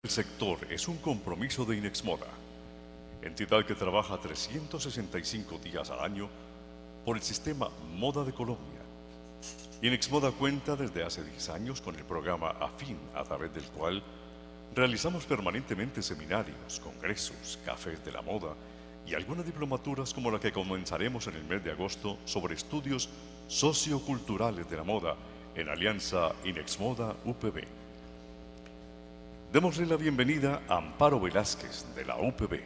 El sector es un compromiso de Inexmoda, entidad que trabaja 365 días al año por el sistema Moda de Colombia. Inexmoda cuenta desde hace 10 años con el programa AFIN, a través del cual realizamos permanentemente seminarios, congresos, cafés de la moda y algunas diplomaturas como la que comenzaremos en el mes de agosto sobre estudios socioculturales de la moda en alianza Inexmoda UPB. Démosle la bienvenida a Amparo Velázquez de la UPB.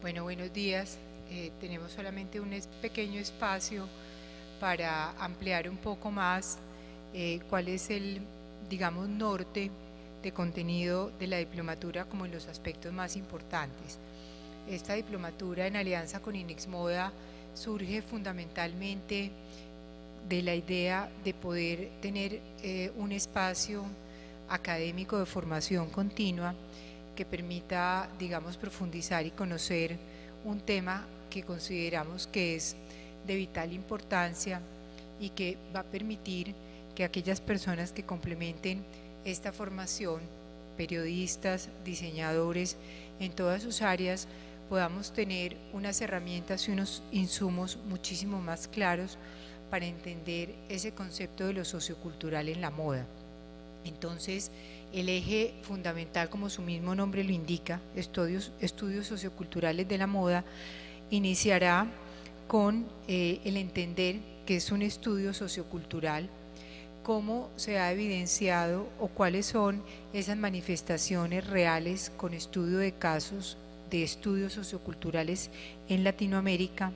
Bueno, buenos días. Tenemos solamente un pequeño espacio para ampliar un poco más cuál es el, digamos, norte de contenido de la diplomatura como en los aspectos más importantes. Esta diplomatura en alianza con Inexmoda surge fundamentalmente de la idea de poder tener un espacio académico de formación continua que permita, digamos, profundizar y conocer un tema que consideramos que es de vital importancia y que va a permitir que aquellas personas que complementen esta formación, periodistas, diseñadores, en todas sus áreas, podamos tener unas herramientas y unos insumos muchísimo más claros para entender ese concepto de lo sociocultural en la moda. Entonces, el eje fundamental, como su mismo nombre lo indica, estudios socioculturales de la moda, iniciará con el entender que es un estudio sociocultural, cómo se ha evidenciado o cuáles son esas manifestaciones reales con estudio de casos de estudios socioculturales en Latinoamérica.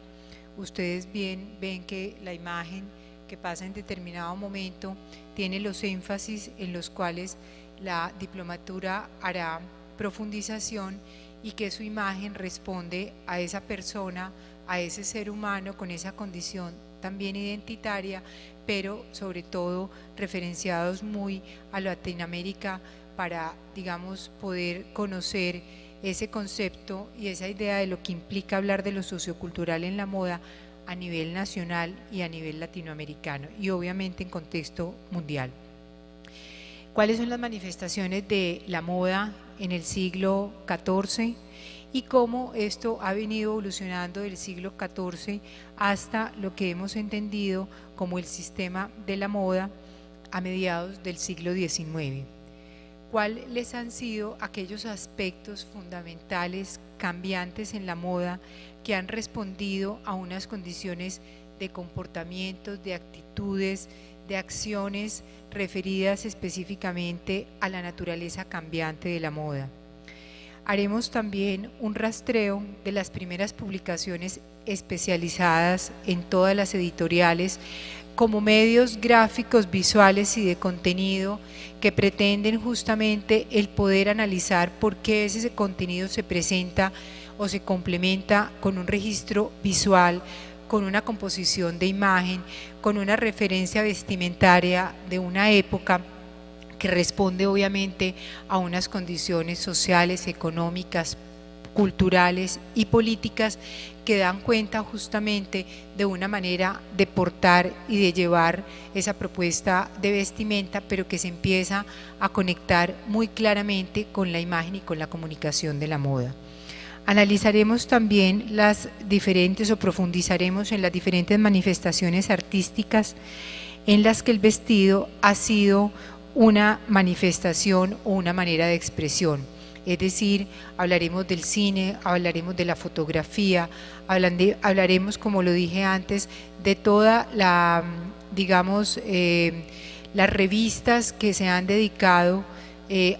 Ustedes bien ven que la imagen que pasa en determinado momento tiene los énfasis en los cuales la diplomatura hará profundización y que su imagen responde a esa persona, a ese ser humano con esa condición también identitaria, pero sobre todo referenciados muy a Latinoamérica para, digamos, poder conocer ese concepto y esa idea de lo que implica hablar de lo sociocultural en la moda a nivel nacional y a nivel latinoamericano y obviamente en contexto mundial. ¿Cuáles son las manifestaciones de la moda en el siglo XIV y cómo esto ha venido evolucionando del siglo XIV hasta lo que hemos entendido como el sistema de la moda a mediados del siglo XIX? ¿Cuáles han sido aquellos aspectos fundamentales, cambiantes en la moda, que han respondido a unas condiciones de comportamientos, de actitudes, de acciones referidas específicamente a la naturaleza cambiante de la moda? Haremos también un rastreo de las primeras publicaciones especializadas en todas las editoriales como medios gráficos, visuales y de contenido que pretenden justamente el poder analizar por qué ese contenido se presenta o se complementa con un registro visual, con una composición de imagen, con una referencia vestimentaria de una época que responde obviamente a unas condiciones sociales, económicas, culturales y políticas que dan cuenta justamente de una manera de portar y de llevar esa propuesta de vestimenta, pero que se empieza a conectar muy claramente con la imagen y con la comunicación de la moda. Analizaremos también las diferentes o profundizaremos en las diferentes manifestaciones artísticas en las que el vestido ha sido una manifestación o una manera de expresión. Es decir, hablaremos del cine, hablaremos de la fotografía, hablaremos, como lo dije antes, de toda la, digamos, las revistas que se han dedicado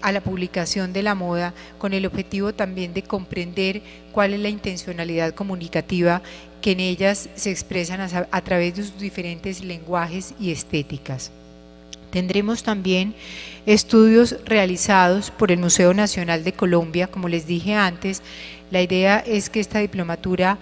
a la publicación de la moda, con el objetivo también de comprender cuál es la intencionalidad comunicativa que en ellas se expresan a través de sus diferentes lenguajes y estéticas. Tendremos también estudios realizados por el Museo Nacional de Colombia. Como les dije antes, la idea es que esta diplomatura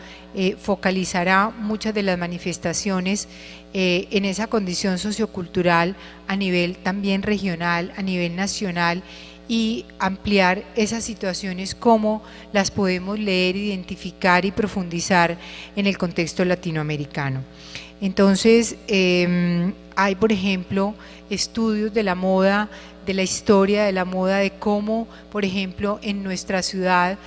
focalizará muchas de las manifestaciones en esa condición sociocultural a nivel también regional, a nivel nacional, y ampliar esas situaciones, cómo las podemos leer, identificar y profundizar en el contexto latinoamericano. Entonces, hay, por ejemplo, estudios de la moda, de la historia de la moda, de cómo, por ejemplo, en nuestra ciudad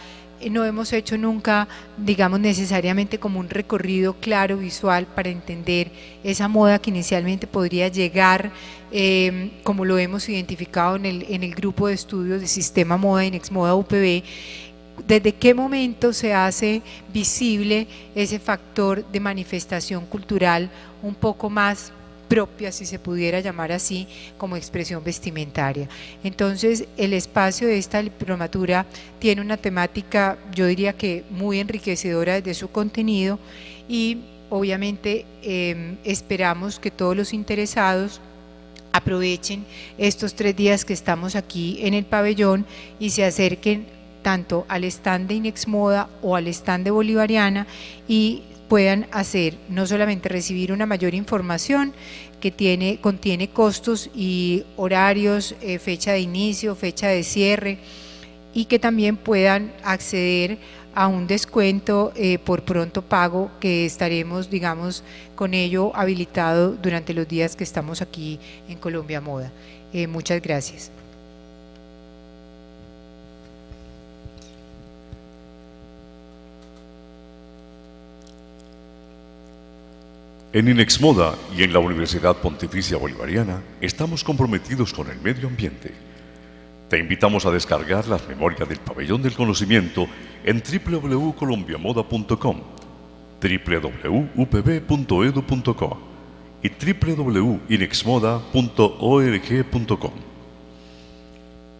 no hemos hecho nunca, digamos, necesariamente como un recorrido claro, visual, para entender esa moda que inicialmente podría llegar, como lo hemos identificado en el grupo de estudios de Sistema Moda y Nexmoda UPB. ¿Desde qué momento se hace visible ese factor de manifestación cultural un poco más propia, si se pudiera llamar así, como expresión vestimentaria? Entonces, el espacio de esta diplomatura tiene una temática, yo diría que muy enriquecedora desde su contenido, y obviamente esperamos que todos los interesados aprovechen estos 3 días que estamos aquí en el pabellón y se acerquen tanto al stand de Inexmoda o al stand de Bolivariana, y puedan hacer, no solamente recibir una mayor información que contiene costos y horarios, fecha de inicio, fecha de cierre, y que también puedan acceder a un descuento por pronto pago, que estaremos, digamos, con ello habilitado durante los días que estamos aquí en Colombia Moda. Muchas gracias. En Inexmoda y en la Universidad Pontificia Bolivariana estamos comprometidos con el medio ambiente. Te invitamos a descargar las memorias del Pabellón del Conocimiento en www.colombiamoda.com, www.upb.edu.co y www.inexmoda.org.com.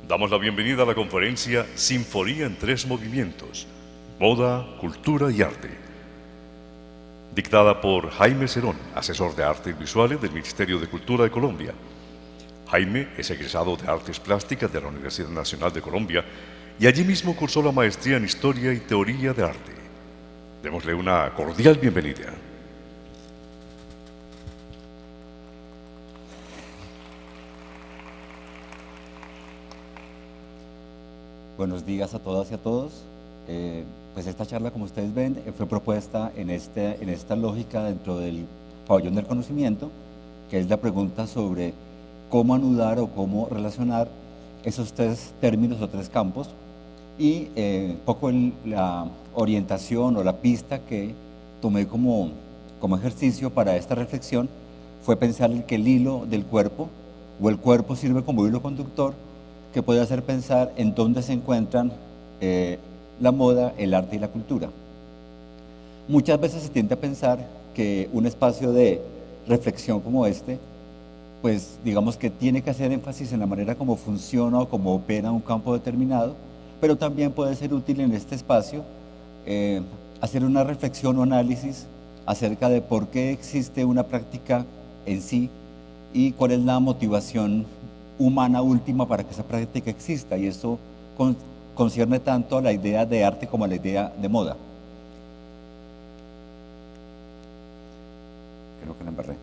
Damos la bienvenida a la conferencia Sinfonía en 3 movimientos, Moda, Cultura y Arte, dictada por Jaime Cerón, asesor de Artes Visuales del Ministerio de Cultura de Colombia. Jaime es egresado de Artes Plásticas de la Universidad Nacional de Colombia y allí mismo cursó la maestría en Historia y Teoría de Arte. Démosle una cordial bienvenida. Buenos días a todas y a todos. Pues esta charla, como ustedes ven, fue propuesta en esta lógica dentro del Pabellón del Conocimiento, que es la pregunta sobre cómo anudar o cómo relacionar esos 3 términos o 3 campos, y poco la orientación o la pista que tomé como ejercicio para esta reflexión fue pensar que el hilo del cuerpo o el cuerpo sirve como hilo conductor que puede hacer pensar en dónde se encuentran la moda, el arte y la cultura. Muchas veces se tiende a pensar que un espacio de reflexión como este, pues digamos que tiene que hacer énfasis en la manera como funciona o como opera un campo determinado, pero también puede ser útil en este espacio hacer una reflexión o análisis acerca de por qué existe una práctica en sí y cuál es la motivación humana última para que esa práctica exista, y eso concierne tanto a la idea de arte como a la idea de moda. Creo que la embarré.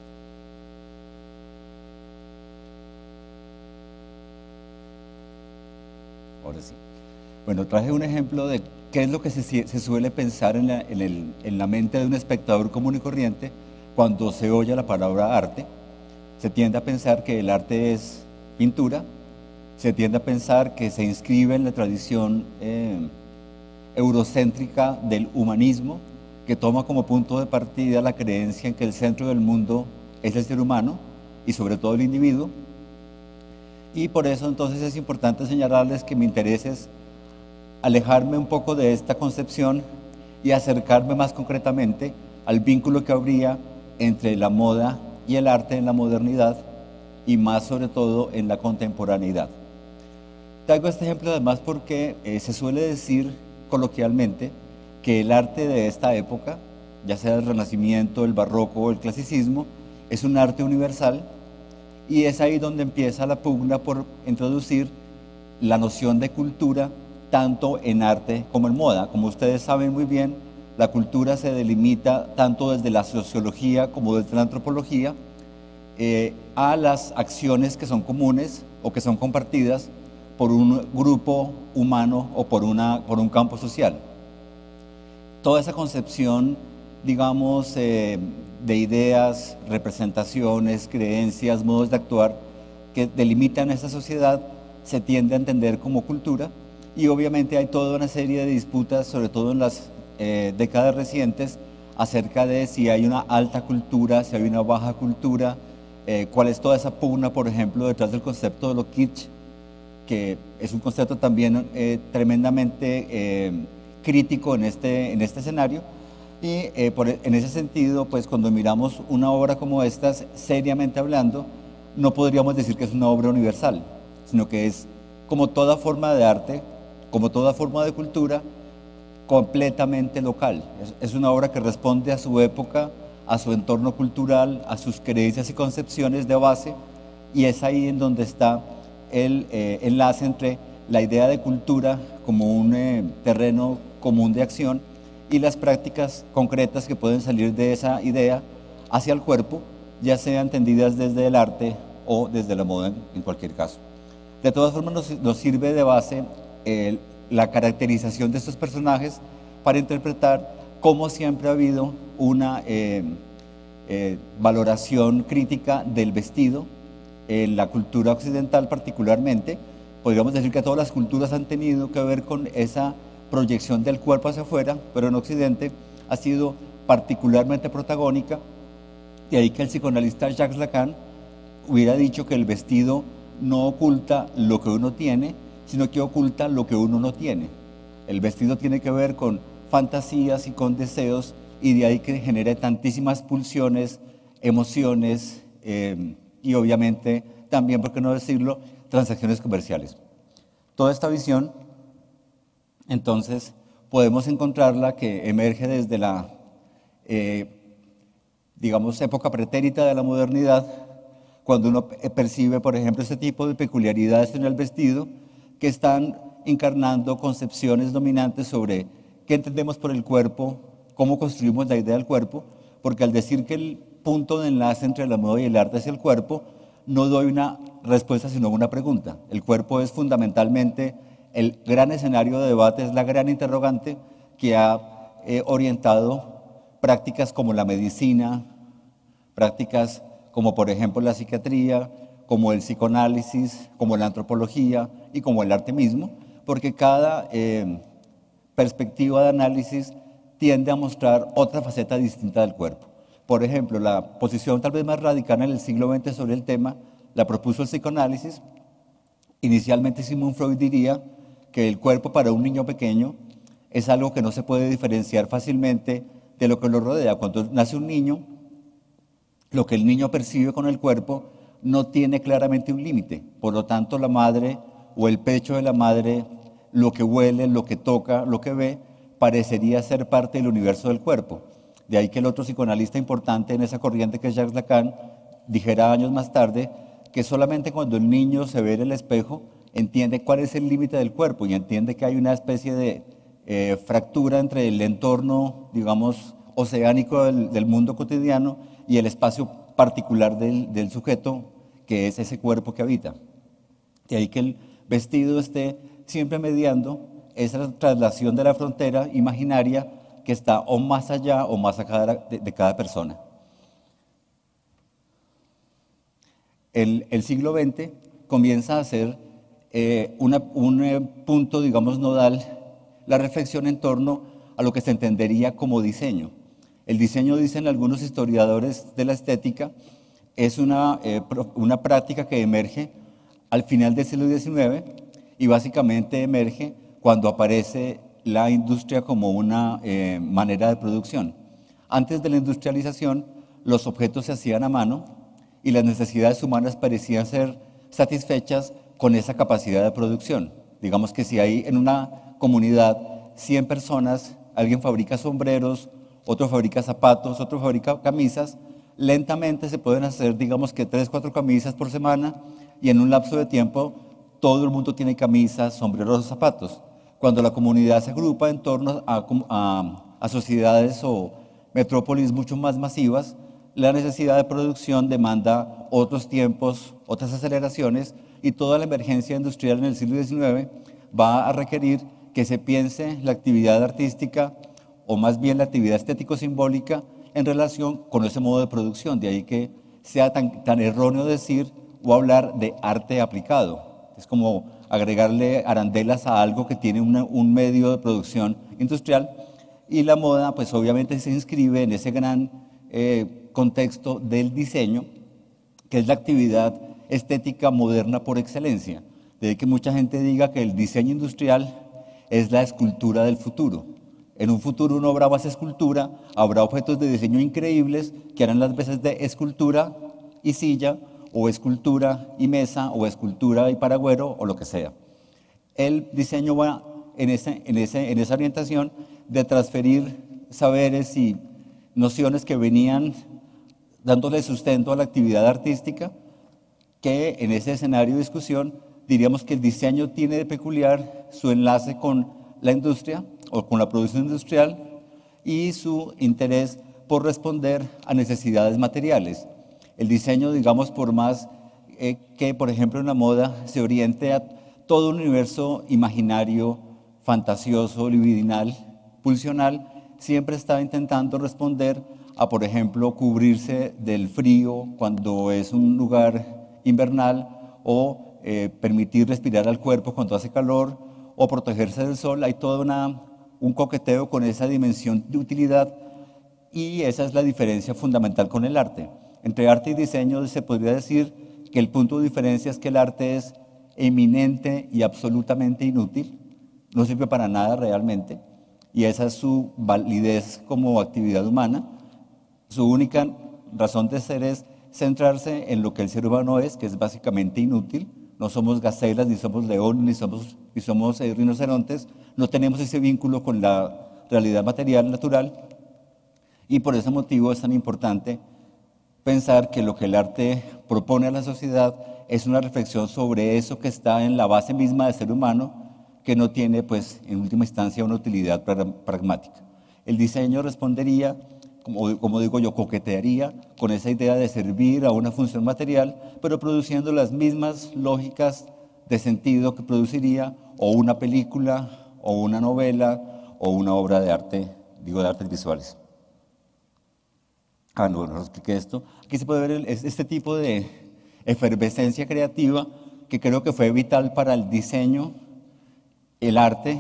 Ahora sí. Bueno, traje un ejemplo de qué es lo que se suele pensar en la mente de un espectador común y corriente cuando se oye la palabra arte. Se tiende a pensar que el arte es pintura, se tiende a pensar que se inscribe en la tradición eurocéntrica del humanismo, que toma como punto de partida la creencia en que el centro del mundo es el ser humano y sobre todo el individuo. Y por eso entonces es importante señalarles que mi interés es alejarme un poco de esta concepción y acercarme más concretamente al vínculo que habría entre la moda y el arte en la modernidad y más sobre todo en la contemporaneidad. Traigo este ejemplo además porque se suele decir coloquialmente que el arte de esta época, ya sea el Renacimiento, el Barroco o el Clasicismo, es un arte universal, y es ahí donde empieza la pugna por introducir la noción de cultura tanto en arte como en moda. Como ustedes saben muy bien, la cultura se delimita tanto desde la sociología como desde la antropología a las acciones que son comunes o que son compartidas por un grupo humano o por un campo social. Toda esa concepción, digamos, de ideas, representaciones, creencias, modos de actuar que delimitan esta sociedad se tiende a entender como cultura, y obviamente hay toda una serie de disputas, sobre todo en las décadas recientes, acerca de si hay una alta cultura, si hay una baja cultura, cuál es toda esa pugna, por ejemplo, detrás del concepto de lo kitsch, que es un concepto también tremendamente crítico en este escenario. Y en ese sentido, pues cuando miramos una obra como esta, seriamente hablando, no podríamos decir que es una obra universal, sino que es, como toda forma de arte, como toda forma de cultura, completamente local. Es una obra que responde a su época, a su entorno cultural, a sus creencias y concepciones de base, y es ahí en donde está el enlace entre la idea de cultura como un terreno común de acción y las prácticas concretas que pueden salir de esa idea hacia el cuerpo, ya sean entendidas desde el arte o desde la moda en cualquier caso. De todas formas nos sirve de base la caracterización de estos personajes para interpretar cómo siempre ha habido una valoración crítica del vestido en la cultura occidental particularmente. Podríamos decir que todas las culturas han tenido que ver con esa proyección del cuerpo hacia afuera, pero en Occidente ha sido particularmente protagónica, de ahí que el psicoanalista Jacques Lacan hubiera dicho que el vestido no oculta lo que uno tiene, sino que oculta lo que uno no tiene. El vestido tiene que ver con fantasías y con deseos, y de ahí que genere tantísimas pulsiones, emociones y obviamente también, por qué no decirlo, transacciones comerciales. Toda esta visión, entonces, podemos encontrarla que emerge desde la, digamos, época pretérita de la modernidad, cuando uno percibe, por ejemplo, este tipo de peculiaridades en el vestido que están encarnando concepciones dominantes sobre qué entendemos por el cuerpo, cómo construimos la idea del cuerpo, porque al decir que el punto de enlace entre la moda y el arte es el cuerpo, no doy una respuesta sino una pregunta. El cuerpo es fundamentalmente el gran escenario de debate, es la gran interrogante que ha orientado prácticas como la medicina, prácticas como por ejemplo la psiquiatría, como el psicoanálisis, como la antropología y como el arte mismo, porque cada perspectiva de análisis tiende a mostrar otra faceta distinta del cuerpo. Por ejemplo, la posición tal vez más radical en el siglo XX sobre el tema la propuso el psicoanálisis. Inicialmente Sigmund Freud diría que el cuerpo para un niño pequeño es algo que no se puede diferenciar fácilmente de lo que lo rodea. Cuando nace un niño, lo que el niño percibe con el cuerpo no tiene claramente un límite. Por lo tanto, la madre o el pecho de la madre, lo que huele, lo que toca, lo que ve, parecería ser parte del universo del cuerpo. De ahí que el otro psicoanalista importante en esa corriente, que es Jacques Lacan, dijera años más tarde que solamente cuando el niño se ve en el espejo entiende cuál es el límite del cuerpo y entiende que hay una especie de fractura entre el entorno, digamos, oceánico del mundo cotidiano y el espacio particular del sujeto, que es ese cuerpo que habita. De ahí que el vestido esté siempre mediando esa traslación de la frontera imaginaria que está o más allá o más acá de cada persona. El siglo XX comienza a ser un punto, digamos, nodal la reflexión en torno a lo que se entendería como diseño. El diseño, dicen algunos historiadores de la estética, es una práctica que emerge al final del siglo XIX y básicamente emerge cuando aparece la industria como una manera de producción. Antes de la industrialización, los objetos se hacían a mano y las necesidades humanas parecían ser satisfechas con esa capacidad de producción. Digamos que si hay en una comunidad 100 personas, alguien fabrica sombreros, otro fabrica zapatos, otro fabrica camisas, lentamente se pueden hacer, digamos que 3 o 4 camisas por semana y en un lapso de tiempo todo el mundo tiene camisas, sombreros, zapatos. Cuando la comunidad se agrupa en torno a sociedades o metrópolis mucho más masivas, la necesidad de producción demanda otros tiempos, otras aceleraciones y toda la emergencia industrial en el siglo XIX va a requerir que se piense la actividad artística o más bien la actividad estético-simbólica en relación con ese modo de producción. De ahí que sea tan erróneo decir o hablar de arte aplicado. Es como agregarle arandelas a algo que tiene un medio de producción industrial y la moda pues obviamente se inscribe en ese gran contexto del diseño, que es la actividad estética moderna por excelencia. De ahí que mucha gente diga que el diseño industrial es la escultura del futuro. En un futuro no habrá más escultura, habrá objetos de diseño increíbles que harán las veces de escultura y silla, o escultura y mesa, o escultura y paragüero, o lo que sea. El diseño va en esa orientación de transferir saberes y nociones que venían dándole sustento a la actividad artística, que en ese escenario de discusión diríamos que el diseño tiene de peculiar su enlace con la industria o con la producción industrial y su interés por responder a necesidades materiales. El diseño, digamos, por más que, por ejemplo, en la moda se oriente a todo un universo imaginario, fantasioso, libidinal, pulsional, siempre está intentando responder a, por ejemplo, cubrirse del frío cuando es un lugar invernal o permitir respirar al cuerpo cuando hace calor o protegerse del sol. Hay todo un coqueteo con esa dimensión de utilidad y esa es la diferencia fundamental con el arte. Entre arte y diseño se podría decir que el punto de diferencia es que el arte es eminente y absolutamente inútil, no sirve para nada realmente, y esa es su validez como actividad humana. Su única razón de ser es centrarse en lo que el ser humano es, que es básicamente inútil. No somos gacelas, ni somos leones, ni somos rinocerontes, no tenemos ese vínculo con la realidad material, natural, y por ese motivo es tan importante pensar que lo que el arte propone a la sociedad es una reflexión sobre eso que está en la base misma del ser humano, que no tiene, pues, en última instancia, una utilidad pragmática. El diseño respondería, como digo yo, coquetearía con esa idea de servir a una función material, pero produciendo las mismas lógicas de sentido que produciría o una película, o una novela, o una obra de arte, digo, de artes visuales. No expliqué esto. Aquí se puede ver este tipo de efervescencia creativa que creo que fue vital para el diseño, el arte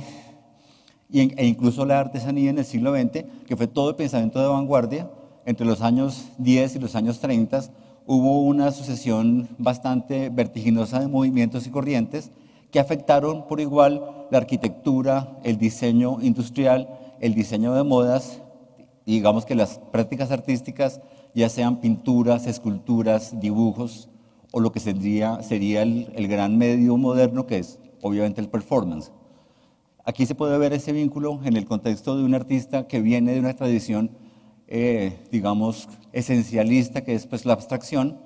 e incluso la artesanía en el siglo XX, que fue todo el pensamiento de vanguardia. Entre los años 10 y los años 30 hubo una sucesión bastante vertiginosa de movimientos y corrientes que afectaron por igual la arquitectura, el diseño industrial, el diseño de modas, y digamos que las prácticas artísticas, ya sean pinturas, esculturas, dibujos, o lo que sería el gran medio moderno, que es obviamente el performance. Aquí se puede ver ese vínculo en el contexto de un artista que viene de una tradición, digamos, esencialista, que es pues la abstracción.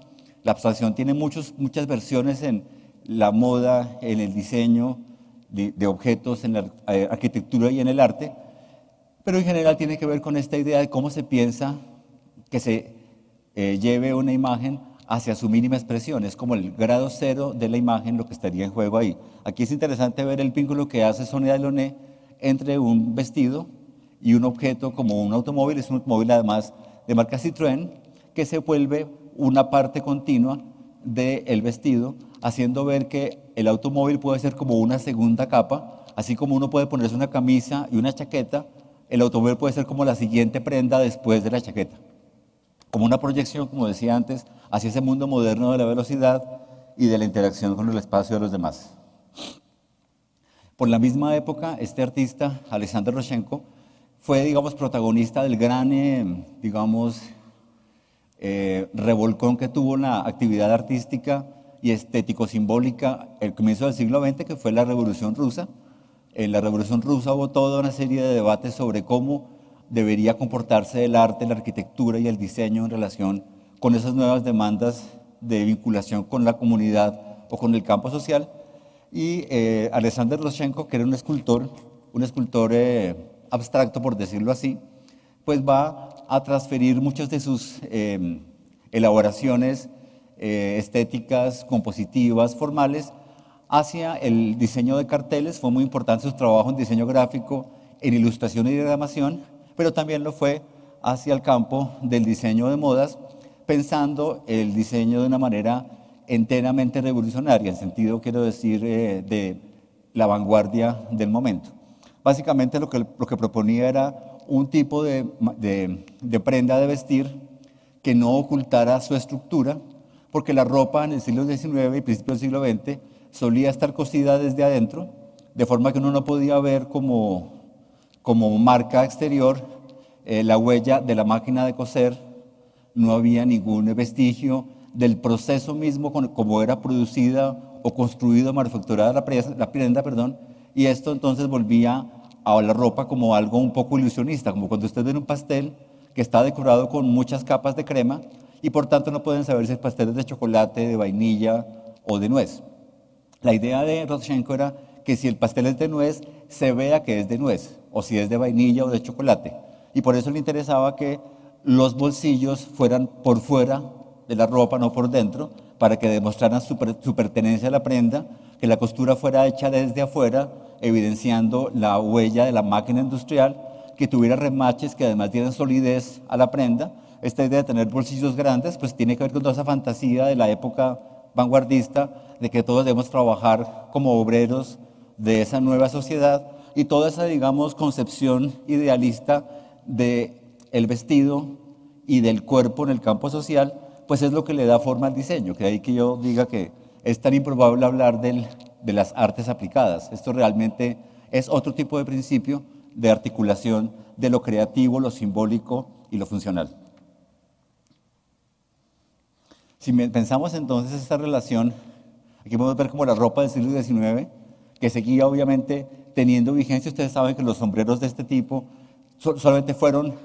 La abstracción tiene muchas versiones en la moda, en el diseño de objetos, en la arquitectura y en el arte, pero en general tiene que ver con esta idea de cómo se piensa que se lleve una imagen hacia su mínima expresión. Es como el grado cero de la imagen lo que estaría en juego ahí. Aquí es interesante ver el vínculo que hace Sonia Delaunay entre un vestido y un objeto como un automóvil. Es un automóvil además de marca Citroën, que se vuelve una parte continua del vestido, haciendo ver que el automóvil puede ser como una segunda capa Así como uno puede ponerse una camisa y una chaqueta, el automóvil puede ser como la siguiente prenda después de la chaqueta. Como una proyección, como decía antes, hacia ese mundo moderno de la velocidad y de la interacción con el espacio de los demás. Por la misma época, este artista, Alexander Rodchenko, fue, digamos, protagonista del gran, revolcón que tuvo la actividad artística y estético-simbólica el comienzo del siglo XX, que fue la Revolución Rusa. En la Revolución Rusa hubo toda una serie de debates sobre cómo debería comportarse el arte, la arquitectura y el diseño en relación con esas nuevas demandas de vinculación con la comunidad o con el campo social. Y Alexander Rodchenko, que era un escultor abstracto, por decirlo así, pues va a transferir muchas de sus elaboraciones estéticas, compositivas, formales, hacia el diseño de carteles. Fue muy importante su trabajo en diseño gráfico, en ilustración y diagramación, pero también lo fue hacia el campo del diseño de modas, pensando el diseño de una manera enteramente revolucionaria, en sentido, quiero decir, de la vanguardia del momento. Básicamente lo que proponía era un tipo de prenda de vestir que no ocultara su estructura, porque la ropa en el siglo XIX y principio del siglo XX solía estar cosida desde adentro, de forma que uno no podía ver como marca exterior la huella de la máquina de coser. No había ningún vestigio del proceso mismo como era producida o construida o manufacturada la prenda, y esto entonces volvía a la ropa como algo un poco ilusionista, como cuando usted ve un pastel que está decorado con muchas capas de crema y por tanto no pueden saber si el pastel es de chocolate, de vainilla o de nuez. La idea de Rodchenko era que si el pastel es de nuez, se vea que es de nuez, o si es de vainilla o de chocolate. Y por eso le interesaba que los bolsillos fueran por fuera de la ropa, no por dentro, para que demostraran su pertenencia a la prenda, que la costura fuera hecha desde afuera, evidenciando la huella de la máquina industrial, que tuviera remaches que además dieran solidez a la prenda. Esta idea de tener bolsillos grandes pues tiene que ver con toda esa fantasía de la época vanguardista, de que todos debemos trabajar como obreros de esa nueva sociedad, y toda esa, digamos, concepción idealista del vestido y del cuerpo en el campo social, pues es lo que le da forma al diseño, que de ahí que yo diga que es tan improbable hablar de las artes aplicadas. Esto realmente es otro tipo de principio de articulación de lo creativo, lo simbólico y lo funcional. Si pensamos entonces esta relación, aquí podemos ver como la ropa del siglo XIX, que seguía obviamente teniendo vigencia. Ustedes saben que los sombreros de este tipo solamente fueron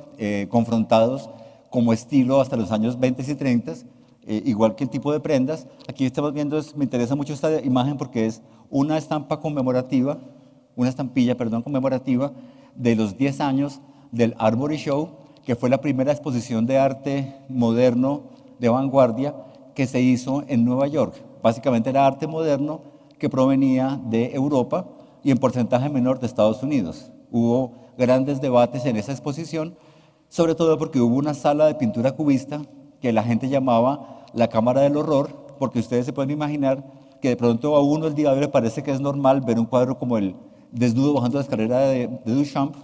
confrontados como estilo hasta los años 20 y 30, igual que el tipo de prendas. Aquí estamos viendo, me interesa mucho esta imagen porque es una estampa conmemorativa, una estampilla, perdón, conmemorativa de los 10 años del Armory Show, que fue la primera exposición de arte moderno de vanguardia que se hizo en Nueva York. Básicamente era arte moderno que provenía de Europa y en porcentaje menor de Estados Unidos. Hubo grandes debates en esa exposición, sobre todo porque hubo una sala de pintura cubista que la gente llamaba la Cámara del Horror, porque ustedes se pueden imaginar que de pronto a uno el día de hoy le parece que es normal ver un cuadro como el Desnudo bajando la escalera de Duchamp,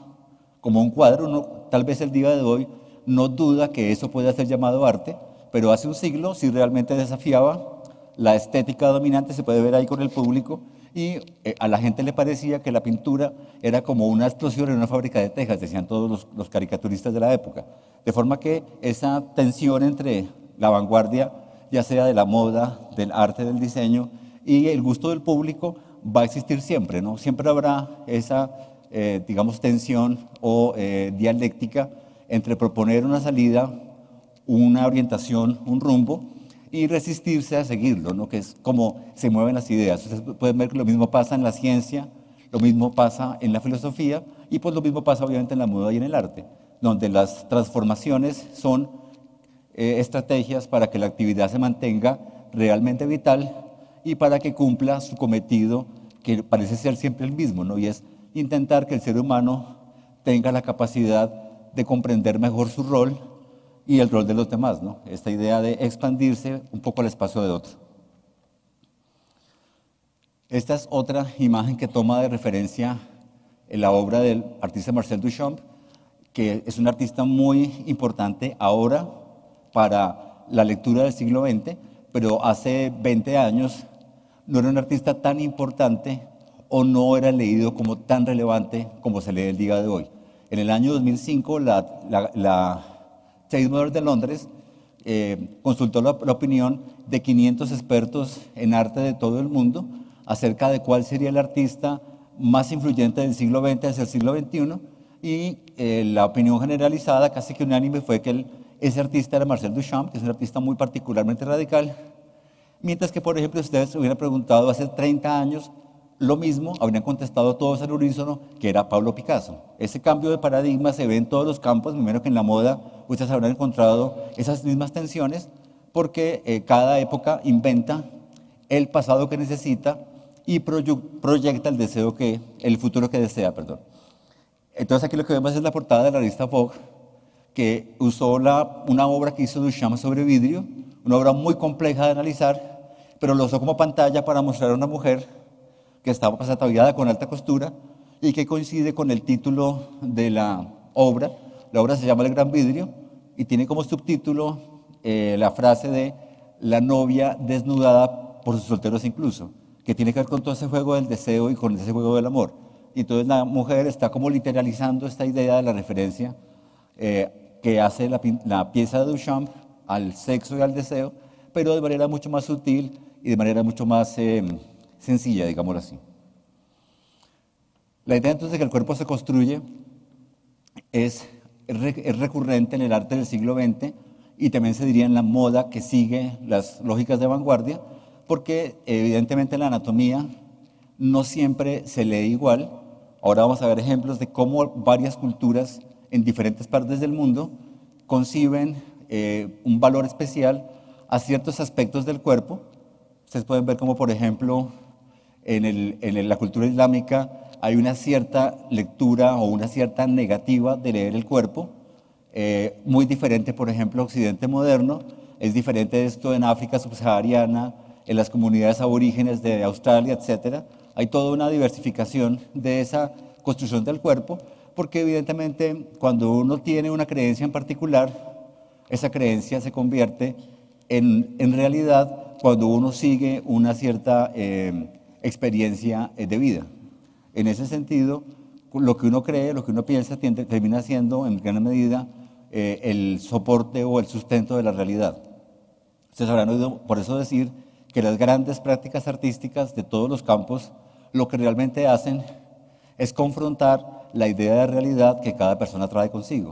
como un cuadro. Uno, tal vez el día de hoy no duda que eso pueda ser llamado arte, pero hace un siglo sí realmente desafiaba la estética dominante. Se puede ver ahí con el público, y a la gente le parecía que la pintura era como una explosión en una fábrica de tejas, decían todos los caricaturistas de la época. De forma que esa tensión entre la vanguardia, ya sea de la moda, del arte, del diseño, y el gusto del público, va a existir siempre, ¿no? Siempre habrá esa, digamos, tensión o dialéctica entre proponer una salida, una orientación, un rumbo, y resistirse a seguirlo, ¿no? Que es como se mueven las ideas. Ustedes pueden ver que lo mismo pasa en la ciencia, lo mismo pasa en la filosofía, y pues lo mismo pasa obviamente en la moda y en el arte, donde las transformaciones son estrategias para que la actividad se mantenga realmente vital y para que cumpla su cometido, que parece ser siempre el mismo, ¿no? Y es intentar que el ser humano tenga la capacidad de comprender mejor su rol y el rol de los demás, ¿no? Esta idea de expandirse un poco al espacio de otro. Esta es otra imagen que toma de referencia en la obra del artista Marcel Duchamp, que es un artista muy importante ahora para la lectura del siglo XX, pero hace 20 años no era un artista tan importante o no era leído como tan relevante como se lee el día de hoy. En el año 2005, la Tate Modern de Londres consultó la opinión de 500 expertos en arte de todo el mundo acerca de cuál sería el artista más influyente del siglo XX hacia el siglo XXI, y la opinión generalizada, casi que unánime, fue que ese artista era Marcel Duchamp, que es un artista muy particularmente radical, mientras que, por ejemplo, si ustedes hubieran preguntado hace 30 años lo mismo, habrían contestado todos al unísono que era Pablo Picasso. Ese cambio de paradigma se ve en todos los campos, primero que en la moda ustedes habrán encontrado esas mismas tensiones, porque cada época inventa el pasado que necesita y proyecta el futuro que desea, perdón. Entonces aquí lo que vemos es la portada de la revista Vogue, que usó una obra que hizo Duchamp sobre vidrio, una obra muy compleja de analizar, pero lo usó como pantalla para mostrar a una mujer que estaba ataviada con alta costura y que coincide con el título de la obra. La obra se llama El Gran Vidrio y tiene como subtítulo la frase de la novia desnudada por sus solteros incluso, que tiene que ver con todo ese juego del deseo y con ese juego del amor. Y entonces la mujer está como literalizando esta idea de la referencia que hace la pieza de Duchamp al sexo y al deseo, pero de manera mucho más sutil y de manera mucho más sencilla, digámoslo así. La idea entonces de que el cuerpo se construye es recurrente en el arte del siglo XX y también se diría en la moda, que sigue las lógicas de vanguardia, porque evidentemente la anatomía no siempre se lee igual. Ahora vamos a ver ejemplos de cómo varias culturas en diferentes partes del mundo conciben un valor especial a ciertos aspectos del cuerpo. Ustedes pueden ver como, por ejemplo, en la cultura islámica hay una cierta lectura o una cierta negativa de leer el cuerpo, muy diferente, por ejemplo, Occidente moderno. Es diferente esto en África subsahariana, en las comunidades aborígenes de Australia, etc. Hay toda una diversificación de esa construcción del cuerpo, porque evidentemente cuando uno tiene una creencia en particular, esa creencia se convierte en realidad cuando uno sigue una cierta experiencia de vida. En ese sentido, lo que uno cree, lo que uno piensa, termina siendo en gran medida el soporte o el sustento de la realidad. Ustedes habrán oído por eso decir que las grandes prácticas artísticas de todos los campos lo que realmente hacen es confrontar la idea de realidad que cada persona trae consigo,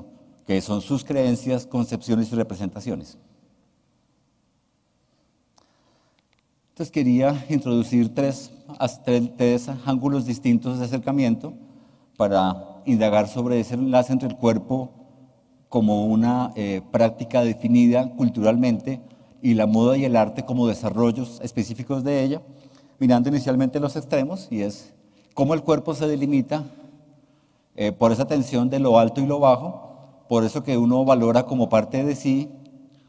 que son sus creencias, concepciones y representaciones. Entonces quería introducir tres ángulos distintos de acercamiento para indagar sobre ese enlace entre el cuerpo como una práctica definida culturalmente y la moda y el arte como desarrollos específicos de ella, mirando inicialmente los extremos, y es cómo el cuerpo se delimita por esa tensión de lo alto y lo bajo, por eso que uno valora como parte de sí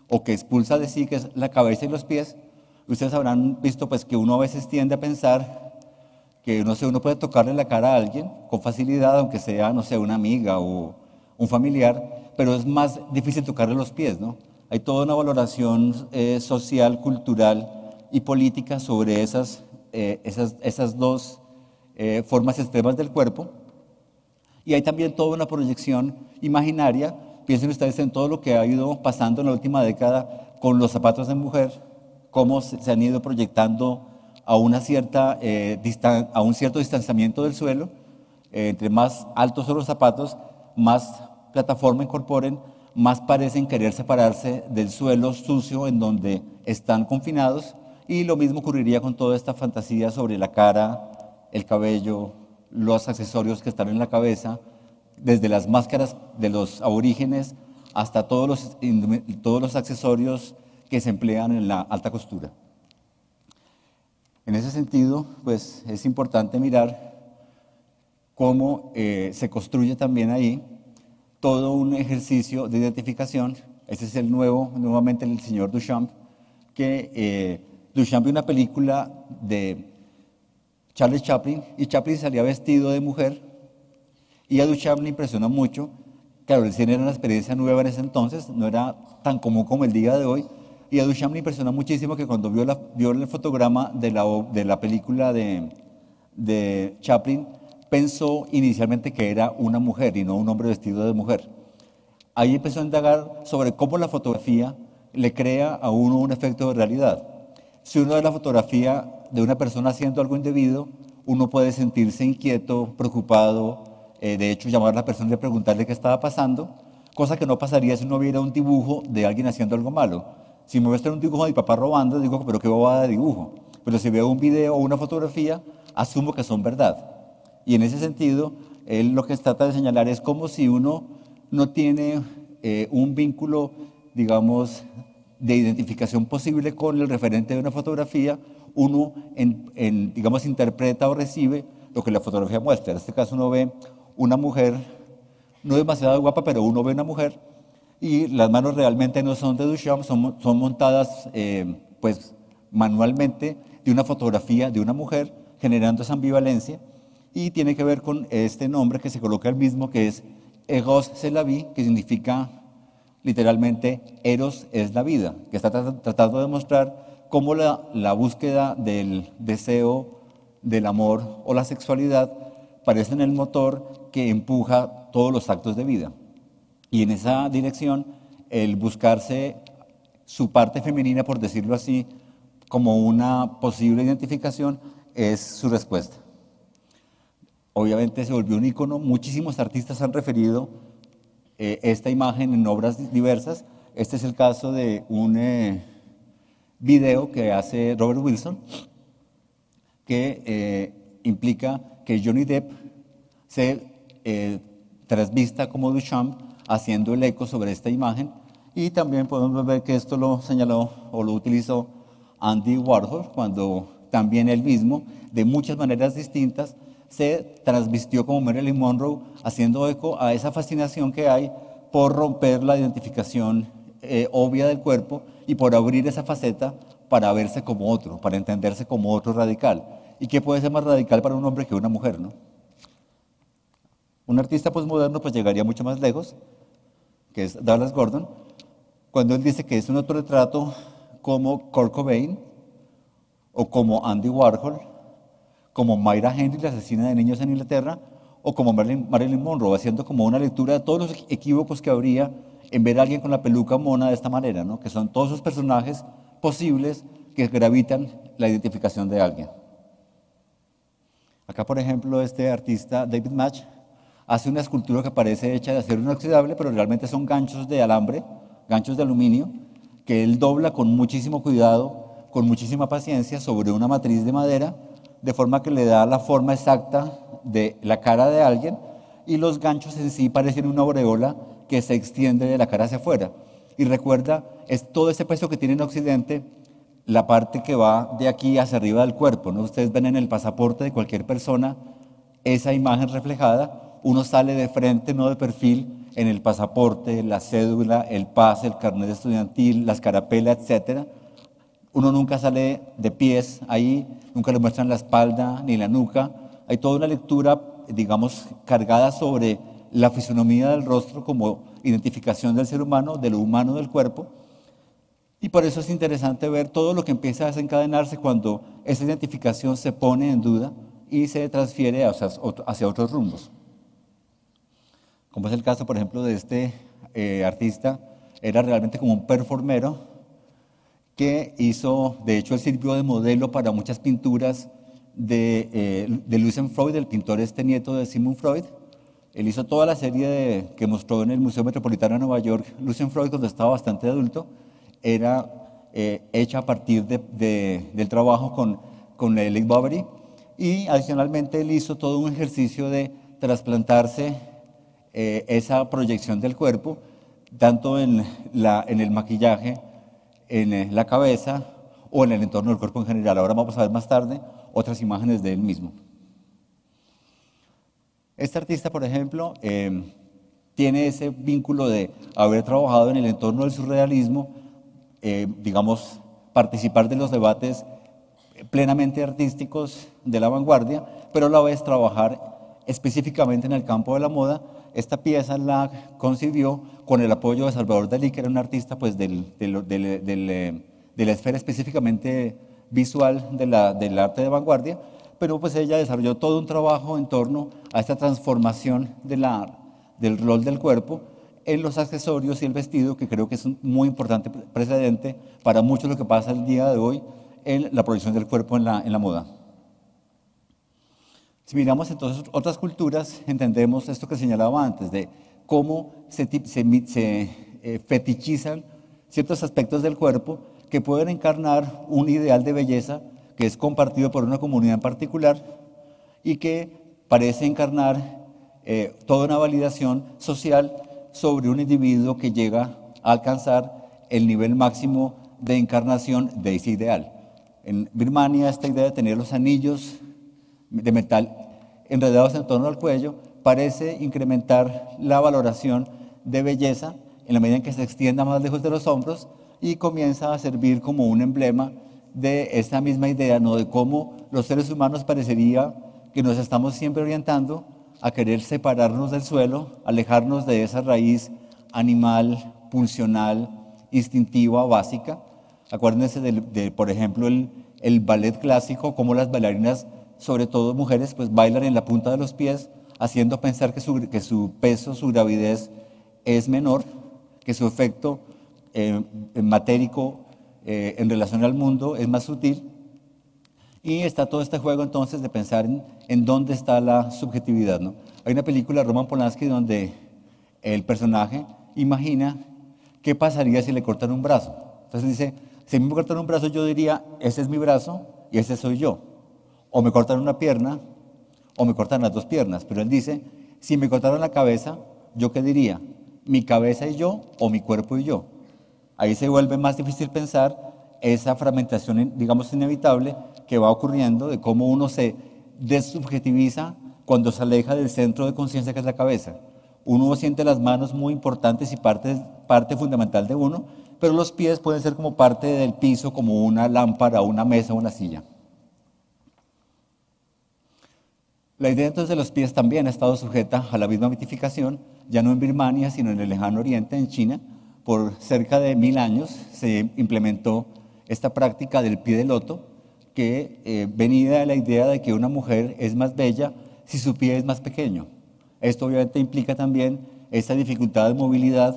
o que expulsa de sí, que es la cabeza y los pies. Ustedes habrán visto pues que uno a veces tiende a pensar que no sé, uno puede tocarle la cara a alguien con facilidad, aunque sea, no sé, una amiga o un familiar, pero es más difícil tocarle los pies, ¿no? Hay toda una valoración social, cultural y política sobre esas dos formas extremas del cuerpo. Y hay también toda una proyección imaginaria. Piensen ustedes en todo lo que ha ido pasando en la última década con los zapatos de mujer, cómo se han ido proyectando a un cierto distanciamiento del suelo. Entre más altos son los zapatos, más plataforma incorporen, más parecen querer separarse del suelo sucio en donde están confinados. Y lo mismo ocurriría con toda esta fantasía sobre la cara, el cabello, los accesorios que están en la cabeza, desde las máscaras de los aborígenes hasta todos los accesorios que se emplean en la alta costura. En ese sentido, pues es importante mirar cómo se construye también ahí todo un ejercicio de identificación. Este es nuevamente el señor Duchamp, que Duchamp vio una película de Charles Chaplin, y Chaplin salía vestido de mujer, y a Duchamp le impresionó mucho. Claro, el cine era una experiencia nueva en ese entonces, no era tan común como el día de hoy, y a Duchamp le impresionó muchísimo que cuando vio el fotograma de la película de Chaplin, pensó inicialmente que era una mujer y no un hombre vestido de mujer. Ahí empezó a indagar sobre cómo la fotografía le crea a uno un efecto de realidad. Si uno ve la fotografía de una persona haciendo algo indebido, uno puede sentirse inquieto, preocupado, de hecho llamar a la persona y preguntarle qué estaba pasando, cosa que no pasaría si uno viera un dibujo de alguien haciendo algo malo. Si me muestran un dibujo de mi papá robando, digo, pero qué bobada de dibujo. Pero si veo un video o una fotografía, asumo que son verdad. Y en ese sentido, él lo que trata de señalar es como si uno no tiene un vínculo, digamos, de identificación posible con el referente de una fotografía, uno, digamos, interpreta o recibe lo que la fotografía muestra. En este caso uno ve una mujer, no demasiado guapa, pero uno ve una mujer, y las manos realmente no son de Duchamp, son montadas pues, manualmente de una fotografía de una mujer, generando esa ambivalencia, y tiene que ver con este nombre que se coloca el mismo, que es Eros c'est la vie, que significa literalmente Eros es la vida, que está tratando de mostrar cómo la búsqueda del deseo, del amor o la sexualidad parecen el motor que empuja todos los actos de vida. Y en esa dirección, el buscarse su parte femenina, por decirlo así, como una posible identificación, es su respuesta. Obviamente se volvió un ícono, muchísimos artistas han referido esta imagen en obras diversas. Este es el caso de un video que hace Robert Wilson, que implica que Johnny Depp se trasvista como Duchamp, haciendo el eco sobre esta imagen, y también podemos ver que esto lo señaló o lo utilizó Andy Warhol, cuando también él mismo, de muchas maneras distintas, se trasvistió como Marilyn Monroe, haciendo eco a esa fascinación que hay por romper la identificación obvia del cuerpo y por abrir esa faceta para verse como otro, para entenderse como otro radical. ¿Y qué puede ser más radical para un hombre que una mujer, no? Un artista posmoderno pues llegaría mucho más lejos, que es Dallas Gordon, cuando él dice que es un autorretrato como Kurt Cobain o como Andy Warhol, como Myra Henry, la asesina de niños en Inglaterra, o como Marilyn Monroe, haciendo como una lectura de todos los equívocos que habría en ver a alguien con la peluca mona de esta manera, ¿no? Que son todos esos personajes posibles que gravitan la identificación de alguien. Acá, por ejemplo, este artista David Match hace una escultura que parece hecha de acero inoxidable, pero realmente son ganchos de alambre, ganchos de aluminio, que él dobla con muchísimo cuidado, con muchísima paciencia, sobre una matriz de madera, de forma que le da la forma exacta de la cara de alguien, y los ganchos en sí parecen una aureola que se extiende de la cara hacia afuera. Y recuerda, es todo ese peso que tiene en Occidente, la parte que va de aquí hacia arriba del cuerpo, ¿no? Ustedes ven en el pasaporte de cualquier persona esa imagen reflejada. Uno sale de frente, no de perfil, en el pasaporte, la cédula, el pase, el carnet estudiantil, la escarapela, etc. Uno nunca sale de pies ahí, nunca le muestran la espalda ni la nuca. Hay toda una lectura, digamos, cargada sobre la fisonomía del rostro como identificación del ser humano, de lo humano del cuerpo. Y por eso es interesante ver todo lo que empieza a desencadenarse cuando esa identificación se pone en duda y se transfiere hacia otros rumbos. Como es el caso, por ejemplo, de este artista, era realmente como un performero que hizo, de hecho, él sirvió de modelo para muchas pinturas de Lucian Freud, el pintor nieto de Sigmund Freud. Él hizo toda la serie que mostró en el Museo Metropolitano de Nueva York, Lucian Freud, cuando estaba bastante adulto, era hecha a partir del trabajo con Leigh Bowery, y adicionalmente él hizo todo un ejercicio de trasplantarse esa proyección del cuerpo, tanto en el maquillaje, en la cabeza o en el entorno del cuerpo en general. Ahora vamos a ver más tarde otras imágenes de él mismo. Este artista, por ejemplo, tiene ese vínculo de haber trabajado en el entorno del surrealismo, digamos, participar de los debates plenamente artísticos de la vanguardia, pero a la vez trabajar específicamente en el campo de la moda. Esta pieza la concibió con el apoyo de Salvador Dalí, que era un artista pues, de la esfera específicamente visual del arte de vanguardia, pero pues ella desarrolló todo un trabajo en torno a esta transformación del rol del cuerpo en los accesorios y el vestido, que creo que es un muy importante precedente para mucho de lo que pasa el día de hoy en la proyección del cuerpo en la moda. Si miramos entonces otras culturas, entendemos esto que señalaba antes, de cómo se fetichizan ciertos aspectos del cuerpo que pueden encarnar un ideal de belleza que es compartido por una comunidad en particular y que parece encarnar toda una validación social sobre un individuo que llega a alcanzar el nivel máximo de encarnación de ese ideal. En Birmania, esta idea de tener los anillos de metal enredados en torno al cuello parece incrementar la valoración de belleza en la medida en que se extienda más lejos de los hombros y comienza a servir como un emblema de esta misma idea, ¿no? De cómo los seres humanos parecería que nos estamos siempre orientando a querer separarnos del suelo, alejarnos de esa raíz animal, pulsional, instintiva, básica. Acuérdense por ejemplo, el ballet clásico, cómo las bailarinas, sobre todo mujeres, pues bailan en la punta de los pies, haciendo pensar que su peso, su gravidez es menor, que su efecto matérico en relación al mundo es más sutil. Y está todo este juego entonces de pensar en dónde está la subjetividad, ¿no? Hay una película de Roman Polanski donde el personaje imagina qué pasaría si le cortan un brazo. Entonces dice, si a mí me cortan un brazo, yo diría, ese es mi brazo y ese soy yo. O me cortan una pierna o me cortan las dos piernas. Pero él dice, si me cortaron la cabeza, ¿yo qué diría? ¿Mi cabeza y yo o mi cuerpo y yo? Ahí se vuelve más difícil pensar esa fragmentación, digamos, inevitable que va ocurriendo de cómo uno se desubjetiviza cuando se aleja del centro de conciencia que es la cabeza. Uno siente las manos muy importantes y parte fundamental de uno, pero los pies pueden ser como parte del piso, como una lámpara, una mesa, una silla. La idea entonces de los pies también ha estado sujeta a la misma mitificación, ya no en Birmania, sino en el lejano oriente, en China. Por cerca de 1000 años se implementó esta práctica del pie de loto, que venía de la idea de que una mujer es más bella si su pie es más pequeño. Esto obviamente implica también esa dificultad de movilidad,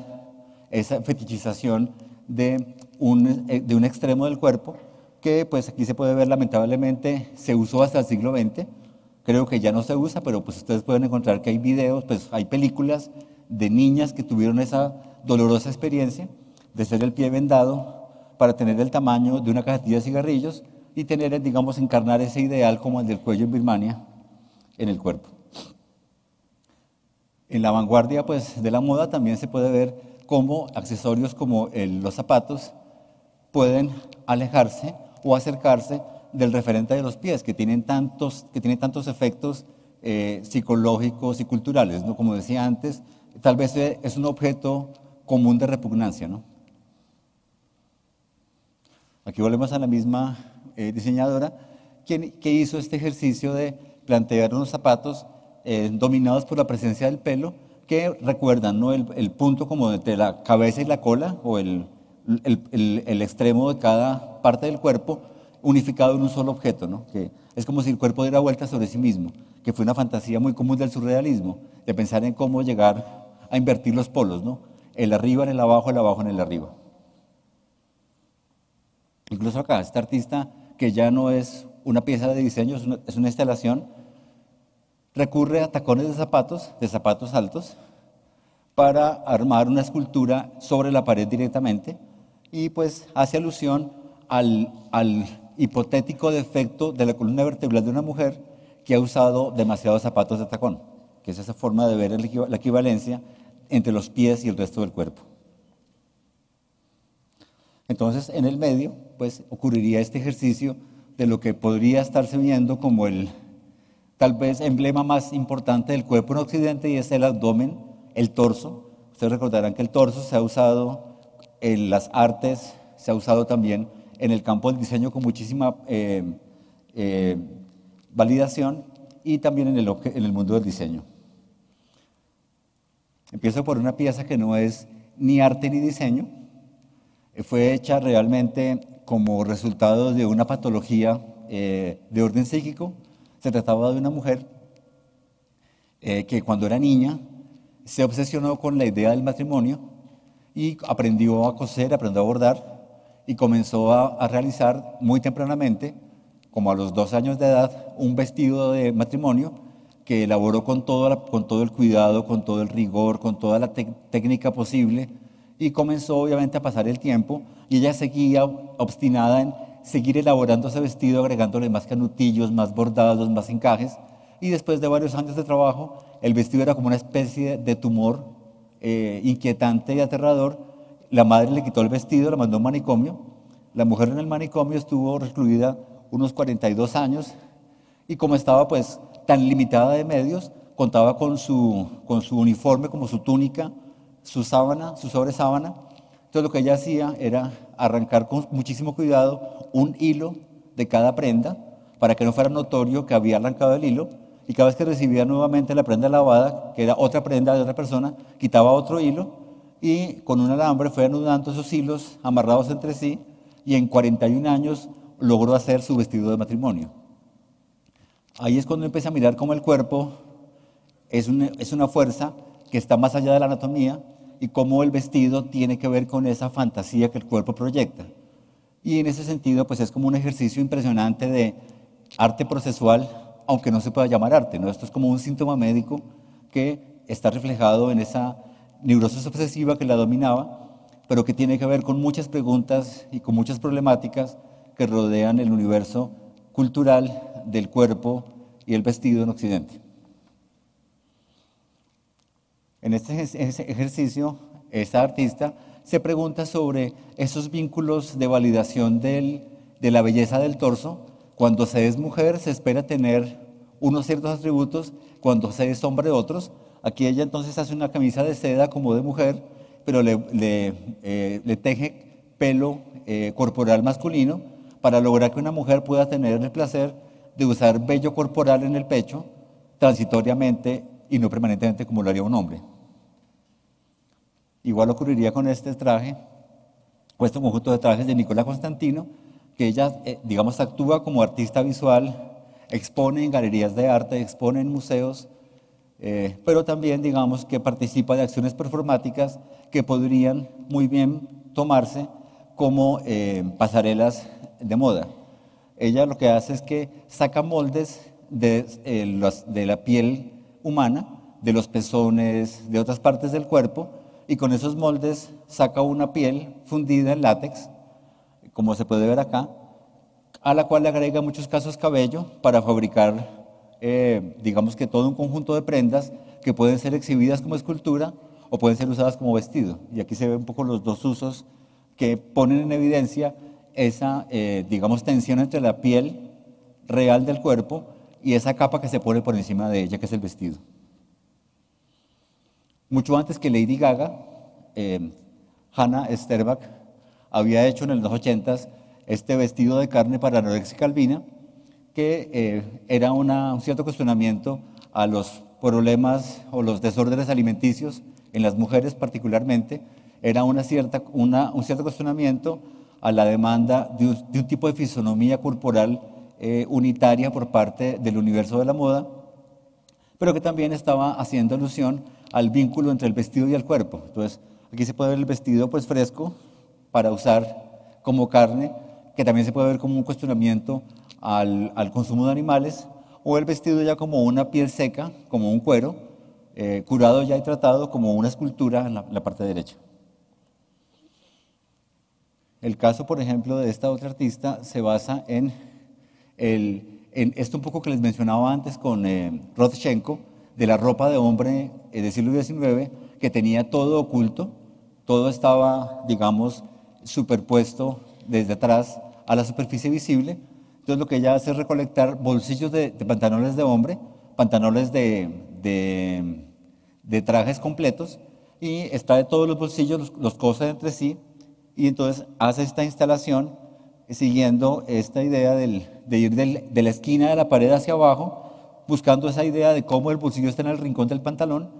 esa fetichización de un extremo del cuerpo, que pues aquí se puede ver lamentablemente, se usó hasta el siglo XX, creo que ya no se usa, pero pues ustedes pueden encontrar que hay videos, pues hay películas de niñas que tuvieron esa dolorosa experiencia de ser el pie vendado para tener el tamaño de una cajetilla de cigarrillos y tener, digamos, encarnar ese ideal como el del cuello en Birmania en el cuerpo. En la vanguardia pues, de la moda también se puede ver cómo accesorios como los zapatos pueden alejarse o acercarse del referente de los pies, que tienen tantos efectos psicológicos y culturales, ¿no? Como decía antes, tal vez es un objeto común de repugnancia, ¿no? Aquí volvemos a la misma diseñadora que hizo este ejercicio de plantear unos zapatos dominados por la presencia del pelo que recuerdan, ¿no? el punto como entre la cabeza y la cola o el extremo de cada parte del cuerpo unificado en un solo objeto, ¿no? Que es como si el cuerpo diera vuelta sobre sí mismo, que fue una fantasía muy común del surrealismo, de pensar en cómo llegar a invertir los polos, ¿no? El arriba en el abajo en el arriba. Incluso acá, este artista, que ya no es una pieza de diseño, es una instalación, recurre a tacones de zapatos altos, para armar una escultura sobre la pared directamente y pues hace alusión al hipotético defecto de la columna vertebral de una mujer que ha usado demasiados zapatos de tacón, que es esa forma de ver la equivalencia entre los pies y el resto del cuerpo. Entonces, en el medio, pues ocurriría este ejercicio de lo que podría estarse viendo como el tal vez emblema más importante del cuerpo en Occidente, y es el abdomen, el torso. Ustedes recordarán que el torso se ha usado en las artes, se ha usado también en el campo del diseño con muchísima validación y también en el mundo del diseño. Empiezo por una pieza que no es ni arte ni diseño. Fue hecha realmente como resultado de una patología de orden psíquico. Se trataba de una mujer que cuando era niña se obsesionó con la idea del matrimonio y aprendió a coser, aprendió a bordar y comenzó a realizar muy tempranamente, como a los 2 años de edad, un vestido de matrimonio que elaboró con todo el cuidado, con todo el rigor, con toda la técnica posible, y comenzó obviamente a pasar el tiempo y ella seguía obstinada en seguir elaborando ese vestido, agregándole más canutillos, más bordados, más encajes, y después de varios años de trabajo, el vestido era como una especie de tumor inquietante y aterrador. La madre le quitó el vestido, la mandó a un manicomio. La mujer en el manicomio estuvo recluida unos 42 años y como estaba pues tan limitada de medios, contaba con su uniforme, como su túnica, su sábana, su sobresábana. Entonces lo que ella hacía era arrancar con muchísimo cuidado un hilo de cada prenda para que no fuera notorio que había arrancado el hilo, y cada vez que recibía nuevamente la prenda lavada, que era otra prenda de otra persona, quitaba otro hilo y con un alambre fue anudando esos hilos amarrados entre sí, y en 41 años logró hacer su vestido de matrimonio. Ahí es cuando empecé a mirar cómo el cuerpo es una fuerza que está más allá de la anatomía y cómo el vestido tiene que ver con esa fantasía que el cuerpo proyecta. Y en ese sentido, pues es como un ejercicio impresionante de arte procesual, aunque no se pueda llamar arte, ¿no? Esto es como un síntoma médico que está reflejado en esa neurosis obsesiva que la dominaba, pero que tiene que ver con muchas preguntas y con muchas problemáticas que rodean el universo cultural del cuerpo y el vestido en Occidente. En este ejercicio, esta artista se pregunta sobre esos vínculos de validación de la belleza del torso. Cuando se es mujer se espera tener unos ciertos atributos, cuando se es hombre otros. Aquí ella entonces hace una camisa de seda como de mujer, pero le teje pelo corporal masculino para lograr que una mujer pueda tener el placer de usar vello corporal en el pecho transitoriamente y no permanentemente como lo haría un hombre. Igual ocurriría con este traje, o este conjunto de trajes de Nicola Constantino, que ella, digamos, actúa como artista visual, expone en galerías de arte, expone en museos, pero también, digamos, que participa de acciones performáticas que podrían muy bien tomarse como pasarelas de moda. Ella lo que hace es que saca moldes de la piel humana, de los pezones, de otras partes del cuerpo, y con esos moldes saca una piel fundida en látex, como se puede ver acá, a la cual le agrega en muchos casos cabello para fabricar, digamos que todo un conjunto de prendas que pueden ser exhibidas como escultura o pueden ser usadas como vestido. Y aquí se ven un poco los dos usos que ponen en evidencia esa, digamos, tensión entre la piel real del cuerpo y esa capa que se pone por encima de ella, que es el vestido. Mucho antes que Lady Gaga, Hannah Sterbach había hecho en los 80s este vestido de carne para anorexia albina, que era un cierto cuestionamiento a los problemas o los desórdenes alimenticios en las mujeres particularmente. Era un cierto cuestionamiento a la demanda de un tipo de fisonomía corporal unitaria por parte del universo de la moda, pero que también estaba haciendo alusión al vínculo entre el vestido y el cuerpo. Entonces, aquí se puede ver el vestido pues fresco para usar como carne, que también se puede ver como un cuestionamiento al consumo de animales, o el vestido ya como una piel seca, como un cuero, curado ya y tratado como una escultura en la parte derecha. El caso, por ejemplo, de esta otra artista se basa en esto un poco que les mencionaba antes con Rodchenko, de la ropa de hombre del siglo XIX, que tenía todo oculto, todo estaba, digamos, superpuesto desde atrás a la superficie visible. Entonces lo que ella hace es recolectar bolsillos de pantalones de hombre, pantalones de trajes completos, y extrae todos los bolsillos, los cose entre sí, y entonces hace esta instalación siguiendo esta idea de ir de la esquina de la pared hacia abajo, buscando esa idea de cómo el bolsillo está en el rincón del pantalón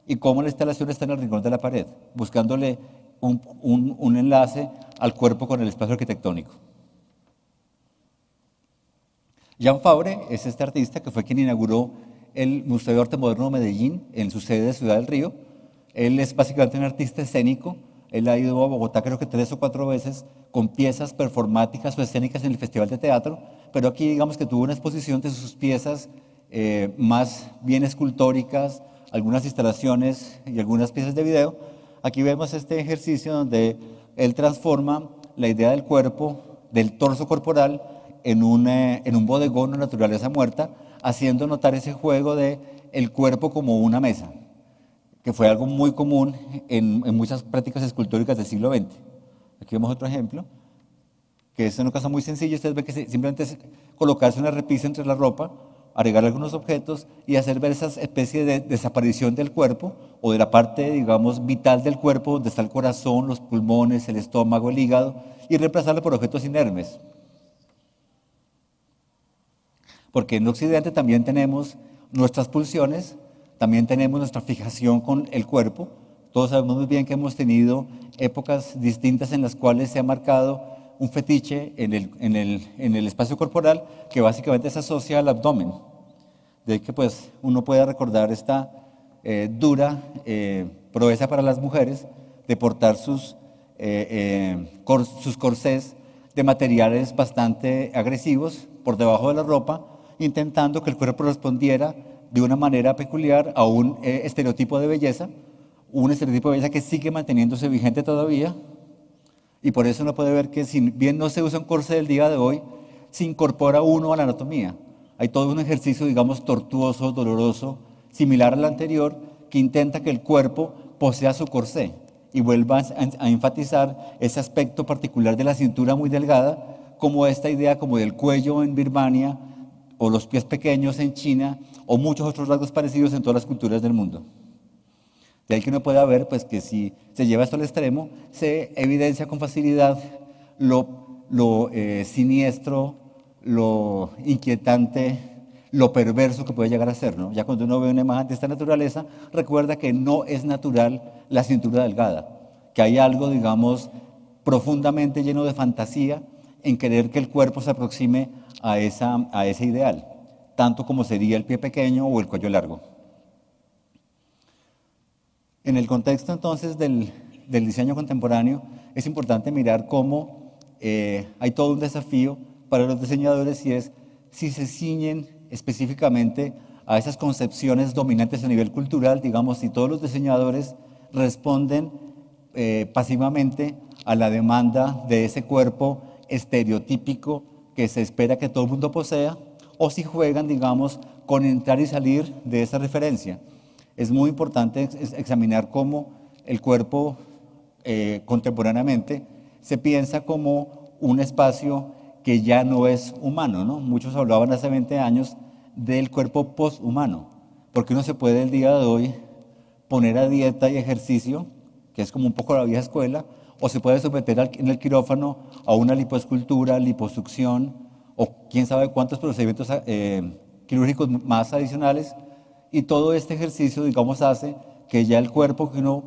y cómo la instalación está en el rincón de la pared, buscándole un enlace al cuerpo con el espacio arquitectónico. Jean Fabre es este artista que fue quien inauguró el Museo de Arte Moderno de Medellín en su sede de Ciudad del Río. Él es básicamente un artista escénico. Él ha ido a Bogotá creo que 3 o 4 veces con piezas performáticas o escénicas en el Festival de Teatro, pero aquí digamos que tuvo una exposición de sus piezas más bien escultóricas, algunas instalaciones y algunas piezas de video. Aquí vemos este ejercicio donde él transforma la idea del cuerpo, del torso corporal, en un bodegón o naturaleza muerta, haciendo notar ese juego de el cuerpo como una mesa, que fue algo muy común en muchas prácticas escultóricas del siglo XX. Aquí vemos otro ejemplo, que es una cosa muy sencilla. Ustedes ven que simplemente es colocarse una repisa entre la ropa, agregar algunos objetos y hacer ver esa especie de desaparición del cuerpo o de la parte, digamos, vital del cuerpo, donde está el corazón, los pulmones, el estómago, el hígado, y reemplazarlo por objetos inermes. Porque en Occidente también tenemos nuestras pulsiones, también tenemos nuestra fijación con el cuerpo. Todos sabemos muy bien que hemos tenido épocas distintas en las cuales se ha marcado un fetiche en el espacio corporal que básicamente se asocia al abdomen. De que pues uno puede recordar esta dura proeza para las mujeres de portar sus corsés de materiales bastante agresivos por debajo de la ropa, intentando que el cuerpo respondiera de una manera peculiar a un estereotipo de belleza, un estereotipo de belleza que sigue manteniéndose vigente todavía, y por eso uno puede ver que si bien no se usa un corsé del día de hoy, se incorpora uno a la anatomía. Hay todo un ejercicio, digamos, tortuoso, doloroso, similar al anterior, que intenta que el cuerpo posea su corsé y vuelva a enfatizar ese aspecto particular de la cintura muy delgada, como esta idea como del cuello en Birmania, o los pies pequeños en China, o muchos otros rasgos parecidos en todas las culturas del mundo. De ahí que uno pueda ver pues, que si se lleva esto al extremo, se evidencia con facilidad lo siniestro, lo inquietante, lo perverso que puede llegar a ser, ¿no? Ya cuando uno ve una imagen de esta naturaleza, recuerda que no es natural la cintura delgada, que hay algo, digamos, profundamente lleno de fantasía en querer que el cuerpo se aproxime a ese ideal, tanto como sería el pie pequeño o el cuello largo. En el contexto entonces del diseño contemporáneo es importante mirar cómo hay todo un desafío para los diseñadores, y es si se ciñen específicamente a esas concepciones dominantes a nivel cultural, digamos, si todos los diseñadores responden pasivamente a la demanda de ese cuerpo estereotípico que se espera que todo el mundo posea, o si juegan, digamos, con entrar y salir de esa referencia. Es muy importante examinar cómo el cuerpo contemporáneamente se piensa como un espacio que ya no es humano, ¿no? Muchos hablaban hace 20 años del cuerpo poshumano, porque uno se puede el día de hoy poner a dieta y ejercicio, que es como un poco la vieja escuela, o se puede someter en el quirófano a una lipoescultura, liposucción, o quién sabe cuántos procedimientos quirúrgicos más adicionales, y todo este ejercicio, digamos, hace que ya el cuerpo que uno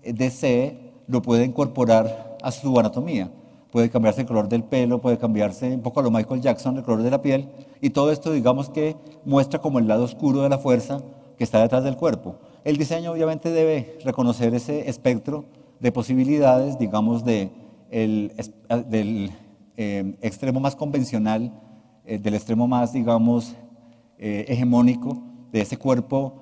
desee lo puede incorporar a su anatomía. Puede cambiarse el color del pelo, puede cambiarse un poco a lo Michael Jackson, el color de la piel, y todo esto, digamos, que muestra como el lado oscuro de la fuerza que está detrás del cuerpo. El diseño obviamente debe reconocer ese espectro de posibilidades, digamos, del extremo más convencional, del extremo más, digamos, hegemónico, de ese cuerpo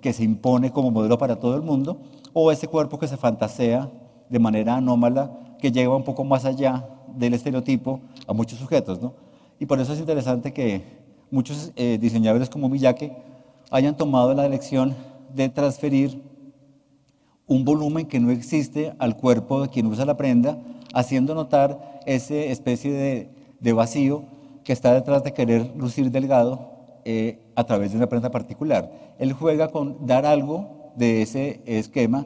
que se impone como modelo para todo el mundo, o ese cuerpo que se fantasea de manera anómala, que lleva un poco más allá del estereotipo a muchos sujetos, ¿no? Y por eso es interesante que muchos diseñadores como Miyake hayan tomado la elección de transferir un volumen que no existe al cuerpo de quien usa la prenda, haciendo notar esa especie de vacío que está detrás de querer lucir delgado a través de una prenda particular. Él juega con dar algo de ese esquema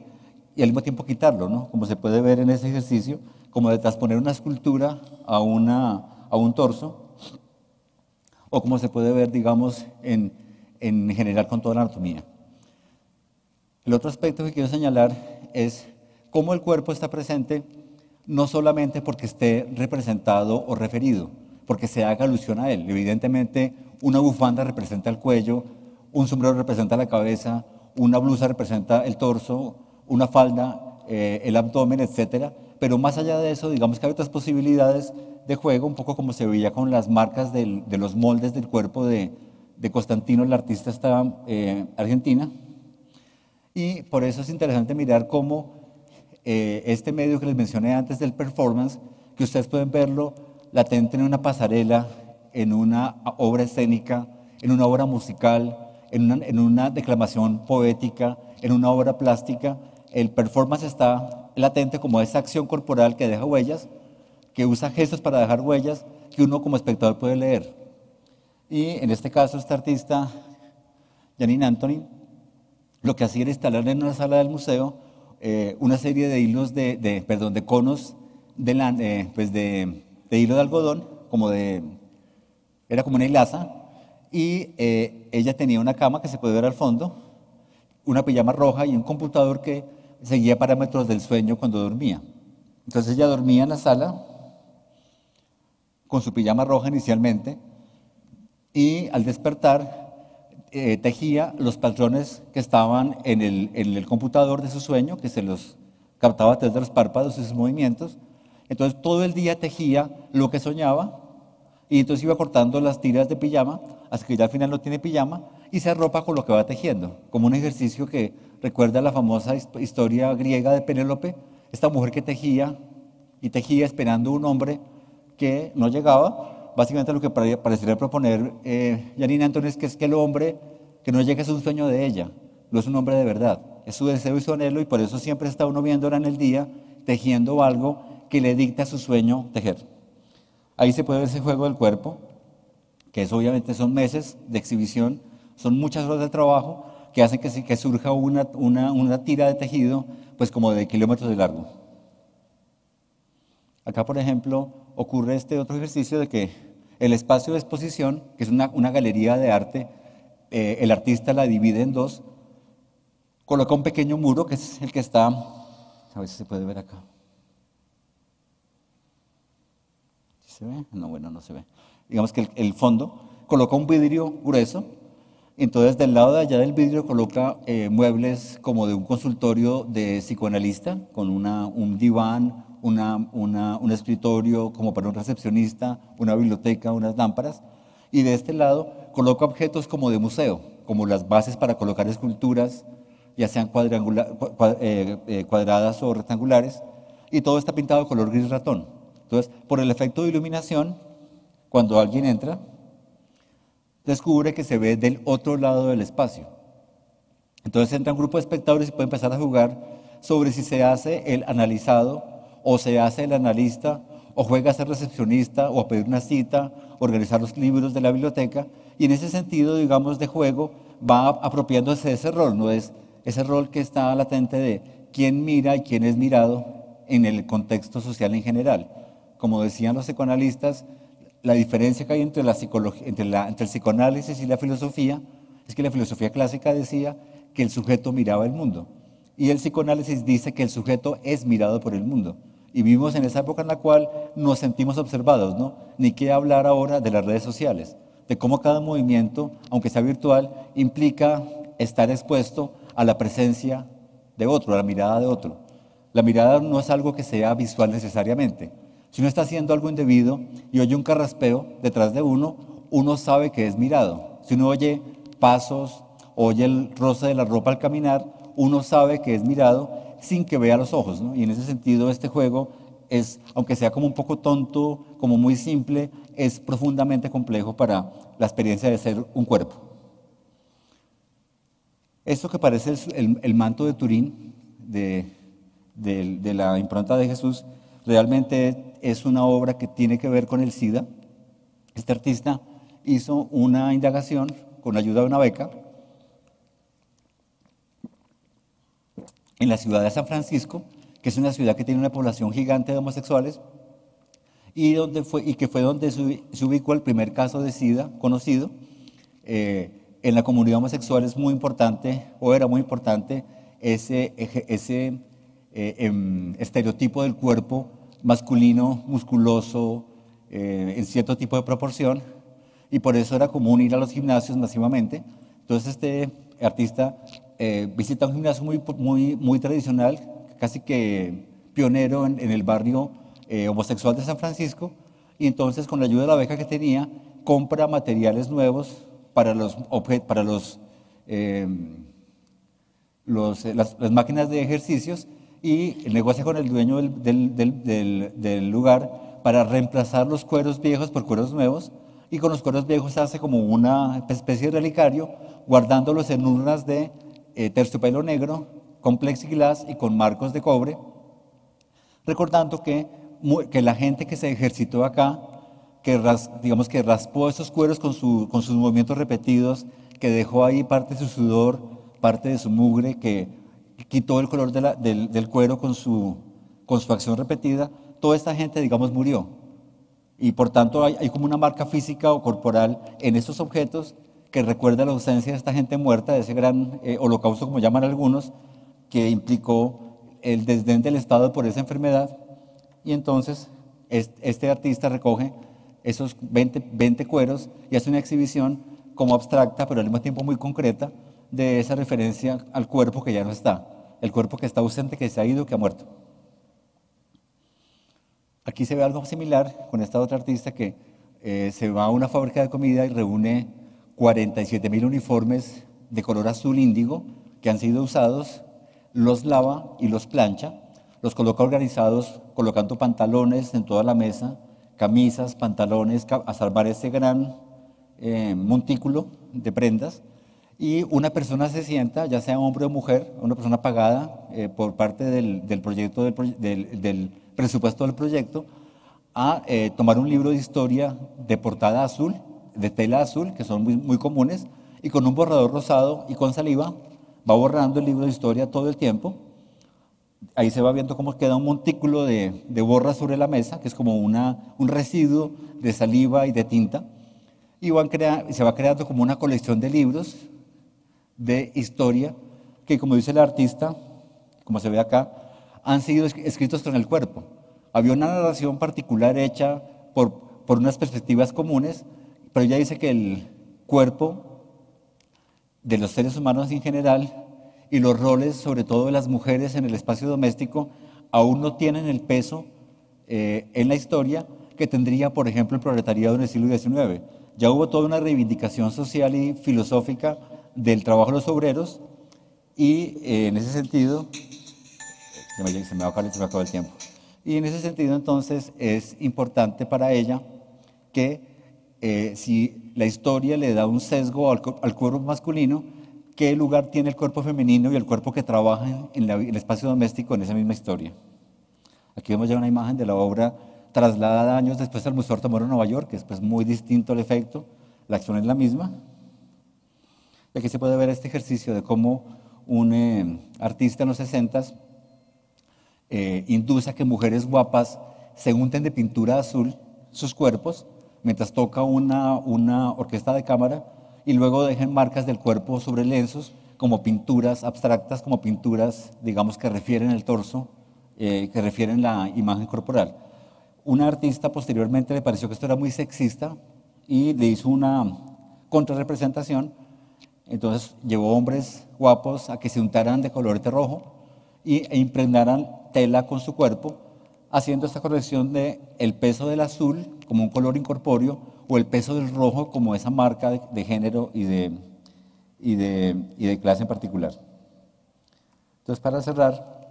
y al mismo tiempo quitarlo, ¿no? Como se puede ver en ese ejercicio, como de transponer una escultura a un torso, o como se puede ver, digamos, en general con toda la anatomía. El otro aspecto que quiero señalar es cómo el cuerpo está presente no solamente porque esté representado o referido, porque se haga alusión a él. Evidentemente, una bufanda representa el cuello, un sombrero representa la cabeza, una blusa representa el torso, una falda, el abdomen, etcétera. Pero más allá de eso, digamos que hay otras posibilidades de juego, un poco como se veía con las marcas de los moldes del cuerpo de Constantino, el artista argentina. Y por eso es interesante mirar cómo este medio que les mencioné antes del performance, que ustedes pueden verlo latente en una pasarela, en una obra escénica, en una obra musical, en una declamación poética, en una obra plástica. El performance está latente como esa acción corporal que deja huellas, que usa gestos para dejar huellas, que uno como espectador puede leer. Y en este caso, este artista, Janine Anthony, lo que hacía era instalar en una sala del museo una serie de hilos de conos de hilo de algodón, era como una hilaza, y ella tenía una cama que se puede ver al fondo, una pijama roja y un computador que seguía parámetros del sueño cuando dormía. Entonces ella dormía en la sala con su pijama roja inicialmente, y al despertar tejía los patrones que estaban en el computador de su sueño, que se los captaba a través de los párpados y sus movimientos. Entonces todo el día tejía lo que soñaba, y entonces iba cortando las tiras de pijama hasta que ya al final no tiene pijama y se arropa con lo que va tejiendo, como un ejercicio que recuerda la famosa historia griega de Penélope, esta mujer que tejía y tejía esperando un hombre que no llegaba. Básicamente lo que parecería proponer Janine Anthony es que el hombre que no llega es un sueño de ella, no es un hombre de verdad, es su deseo y su anhelo, y por eso siempre está uno viéndola en el día tejiendo algo que le dicta a su sueño tejer. Ahí se puede ver ese juego del cuerpo, que es, obviamente son meses de exhibición, son muchas horas de trabajo que hacen que surja una tira de tejido, pues como de kilómetros de largo. Acá, por ejemplo, ocurre este otro ejercicio de que el espacio de exposición, que es una galería de arte, el artista la divide en dos, coloca un pequeño muro, que es el que está, a ver si se puede ver acá. ¿Sí se ve? No, bueno, no se ve. Digamos que el fondo coloca un vidrio grueso, entonces del lado de allá del vidrio coloca muebles como de un consultorio de psicoanalista, con un diván, un escritorio como para un recepcionista, una biblioteca, unas lámparas, y de este lado coloca objetos como de museo, como las bases para colocar esculturas, ya sean cuadradas o rectangulares, y todo está pintado de color gris ratón. Entonces, por el efecto de iluminación, cuando alguien entra, descubre que se ve del otro lado del espacio. Entonces entra un grupo de espectadores y puede empezar a jugar sobre si se hace el analizado o se hace el analista, o juega a ser recepcionista, o a pedir una cita, organizar los libros de la biblioteca, y en ese sentido, digamos, de juego, va apropiándose de ese rol, ¿no? Es ese rol que está latente de quién mira y quién es mirado en el contexto social en general. Como decían los psicoanalistas, la diferencia que hay entre el psicoanálisis y la filosofía es que la filosofía clásica decía que el sujeto miraba el mundo, y el psicoanálisis dice que el sujeto es mirado por el mundo. Y vivimos en esa época en la cual nos sentimos observados, ¿no? Ni qué hablar ahora de las redes sociales, de cómo cada movimiento, aunque sea virtual, implica estar expuesto a la presencia de otro, a la mirada de otro. La mirada no es algo que sea visual necesariamente. Si uno está haciendo algo indebido y oye un carraspeo detrás de uno, uno sabe que es mirado. Si uno oye pasos, oye el roce de la ropa al caminar, uno sabe que es mirado sin que vea los ojos, ¿no? Y en ese sentido este juego es, aunque sea como un poco tonto, como muy simple, es profundamente complejo para la experiencia de ser un cuerpo. Esto que parece el manto de Turín de la impronta de Jesús, realmente es una obra que tiene que ver con el SIDA. Este artista hizo una indagación con ayuda de una beca en la ciudad de San Francisco, que es una ciudad que tiene una población gigante de homosexuales, y que fue donde se ubicó el primer caso de SIDA conocido. En la comunidad homosexual es muy importante, o era muy importante, ese estereotipo del cuerpo masculino, musculoso, en cierto tipo de proporción, y por eso era común ir a los gimnasios masivamente. Entonces este artista visita un gimnasio muy tradicional, casi que pionero en el barrio homosexual de San Francisco, y entonces con la ayuda de la beca que tenía, compra materiales nuevos para las máquinas de ejercicios, y negocia con el dueño del lugar para reemplazar los cueros viejos por cueros nuevos, y con los cueros viejos hace como una especie de relicario, guardándolos en urnas de terciopelo negro, con plexiglas y con marcos de cobre, recordando que la gente que se ejercitó acá, digamos que raspó esos cueros con sus movimientos repetidos, que dejó ahí parte de su sudor, parte de su mugre, que quitó el color del cuero con su acción repetida, toda esta gente, digamos, murió. Y por tanto hay como una marca física o corporal en estos objetos que recuerda la ausencia de esta gente muerta, de ese gran holocausto, como llaman algunos, que implicó el desdén del Estado por esa enfermedad. Y entonces este artista recoge esos 20 cueros y hace una exhibición como abstracta, pero al mismo tiempo muy concreta, de esa referencia al cuerpo que ya no está, el cuerpo que está ausente, que se ha ido, que ha muerto. Aquí se ve algo similar con esta otra artista que se va a una fábrica de comida y reúne 47.000 uniformes de color azul índigo que han sido usados, los lava y los plancha, los coloca organizados colocando pantalones en toda la mesa, camisas, pantalones, a salvar ese gran montículo de prendas, y una persona se sienta, ya sea hombre o mujer, una persona pagada por parte del proyecto, del presupuesto del proyecto, a tomar un libro de historia de portada azul, de tela azul, que son muy comunes, y con un borrador rosado y con saliva va borrando el libro de historia todo el tiempo. Ahí se va viendo cómo queda un montículo de borra sobre la mesa, que es como un residuo de saliva y de tinta, y se va creando como una colección de libros de historia que, como dice el artista, como se ve acá, han sido escritos con el cuerpo. Había una narración particular hecha por unas perspectivas comunes, pero ella dice que el cuerpo de los seres humanos en general y los roles, sobre todo de las mujeres en el espacio doméstico, aún no tienen el peso en la historia que tendría, por ejemplo, el proletariado en el siglo XIX. Ya hubo toda una reivindicación social y filosófica del trabajo de los obreros, y en ese sentido, se me acabó el tiempo, y en ese sentido entonces es importante para ella que si la historia le da un sesgo al cuerpo masculino, ¿qué lugar tiene el cuerpo femenino y el cuerpo que trabaja en el espacio doméstico en esa misma historia? Aquí vemos ya una imagen de la obra trasladada años después al Museo Arte Moderno de Nueva York, que es pues muy distinto el efecto, la acción es la misma. Y aquí se puede ver este ejercicio de cómo un artista en los 60s induce a que mujeres guapas se unten de pintura azul sus cuerpos mientras toca una orquesta de cámara, y luego dejen marcas del cuerpo sobre lienzos como pinturas abstractas, como pinturas, digamos, que refieren el torso, que refieren la imagen corporal. Una artista posteriormente le pareció que esto era muy sexista y le hizo una contrarrepresentación. Entonces llevó hombres guapos a que se untaran de colorete rojo e impregnaran tela con su cuerpo, haciendo esta corrección de el peso del azul como un color incorpóreo o el peso del rojo como esa marca de género y de clase en particular. Entonces, para cerrar,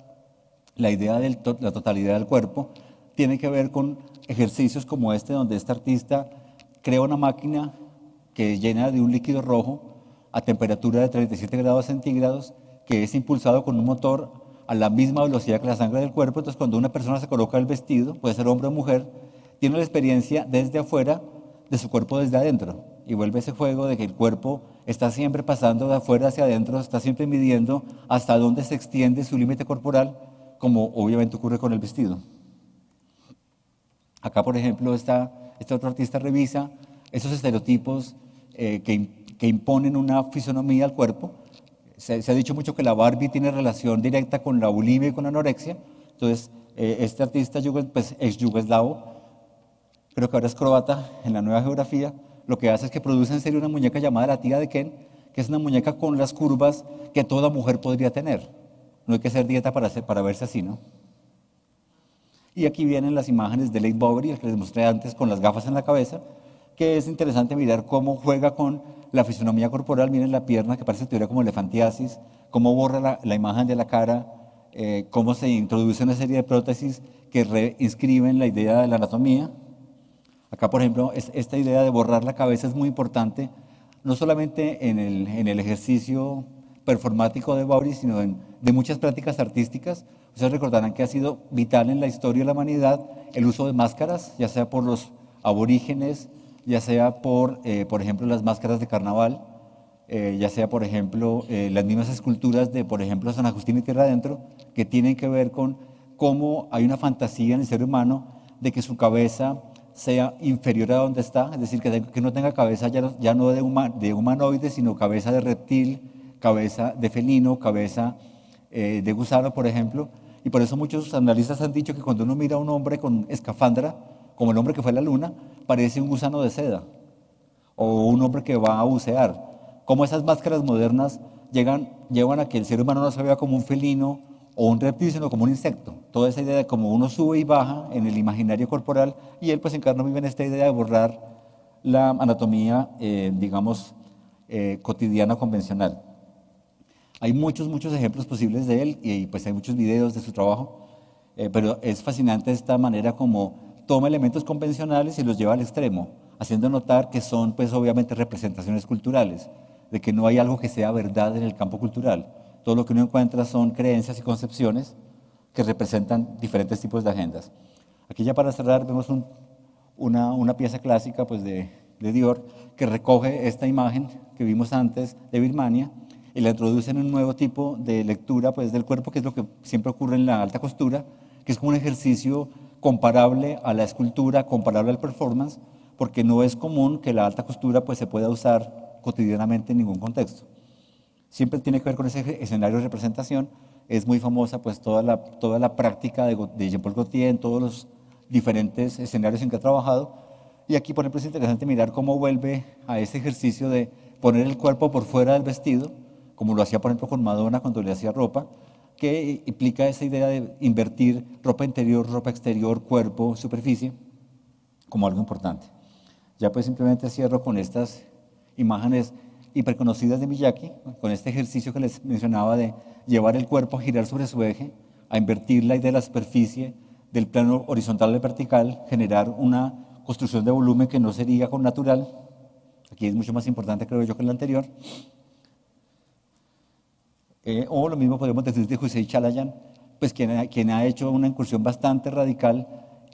la idea de la totalidad del cuerpo tiene que ver con ejercicios como este, donde este artista crea una máquina que llena de un líquido rojo a temperatura de 37 grados centígrados, que es impulsado con un motor a la misma velocidad que la sangre del cuerpo. Entonces, cuando una persona se coloca el vestido, puede ser hombre o mujer, tiene la experiencia desde afuera de su cuerpo desde adentro, y vuelve ese juego de que el cuerpo está siempre pasando de afuera hacia adentro, está siempre midiendo hasta dónde se extiende su límite corporal, como obviamente ocurre con el vestido. Acá, por ejemplo, este otro artista revisa esos estereotipos que imponen una fisonomía al cuerpo. Se ha dicho mucho que la Barbie tiene relación directa con la bulimia y con la anorexia. Entonces, este artista pues, ex yugoslavo, creo que ahora es croata en la nueva geografía, lo que hace es que produce en serie una muñeca llamada la tía de Ken, que es una muñeca con las curvas que toda mujer podría tener. No hay que hacer dieta para verse así, ¿no? Y aquí vienen las imágenes de Leigh Bowery, el que les mostré antes, con las gafas en la cabeza, que es interesante mirar cómo juega con la fisonomía corporal. Miren la pierna, que parece teoría como elefantiasis, cómo borra la imagen de la cara, cómo se introduce una serie de prótesis que reinscriben la idea de la anatomía. Acá, por ejemplo, esta idea de borrar la cabeza es muy importante, no solamente en el ejercicio performático de Bowery, sino de muchas prácticas artísticas. Ustedes recordarán que ha sido vital en la historia de la humanidad el uso de máscaras, ya sea por los aborígenes, ya sea por ejemplo, las máscaras de carnaval, ya sea, por ejemplo, las mismas esculturas de, por ejemplo, San Agustín y Tierra Adentro, que tienen que ver con cómo hay una fantasía en el ser humano de que su cabeza sea inferior a donde está, es decir, que no tenga cabeza ya no de humanoide, sino cabeza de reptil, cabeza de felino, cabeza de gusano, por ejemplo. Y por eso muchos analistas han dicho que cuando uno mira a un hombre con escafandra, como el hombre que fue a la luna, parece un gusano de seda, o un hombre que va a bucear. Como esas máscaras modernas llevan a que el ser humano no se vea como un felino o un reptil, sino como un insecto. Toda esa idea de cómo uno sube y baja en el imaginario corporal, y él pues encarna muy bien esta idea de borrar la anatomía, cotidiana convencional. Hay muchos ejemplos posibles de él y pues hay muchos videos de su trabajo, pero es fascinante esta manera como toma elementos convencionales y los lleva al extremo, haciendo notar que son pues obviamente representaciones culturales, de que no hay algo que sea verdad en el campo cultural. Todo lo que uno encuentra son creencias y concepciones que representan diferentes tipos de agendas. Aquí ya para cerrar vemos una pieza clásica pues, de Dior que recoge esta imagen que vimos antes de Birmania y la introduce en un nuevo tipo de lectura pues, del cuerpo, que es lo que siempre ocurre en la alta costura, que es como un ejercicio comparable a la escultura, comparable al performance, porque no es común que la alta costura pues, se pueda usar cotidianamente en ningún contexto. Siempre tiene que ver con ese escenario de representación. Es muy famosa pues, toda la práctica de Jean-Paul Gaultier en todos los diferentes escenarios en que ha trabajado. Y aquí, por ejemplo, es interesante mirar cómo vuelve a ese ejercicio de poner el cuerpo por fuera del vestido, como lo hacía, por ejemplo, con Madonna cuando le hacía ropa, que implica esa idea de invertir ropa interior, ropa exterior, cuerpo, superficie, como algo importante. Ya pues simplemente cierro con estas imágenes hiperconocidas de Miyake, con este ejercicio que les mencionaba de llevar el cuerpo a girar sobre su eje, a invertir la idea de la superficie, del plano horizontal al vertical, generar una construcción de volumen que no sería con natural. Aquí es mucho más importante, creo yo, que el anterior. O lo mismo podemos decir de Hussein Chalayan, pues quien ha hecho una incursión bastante radical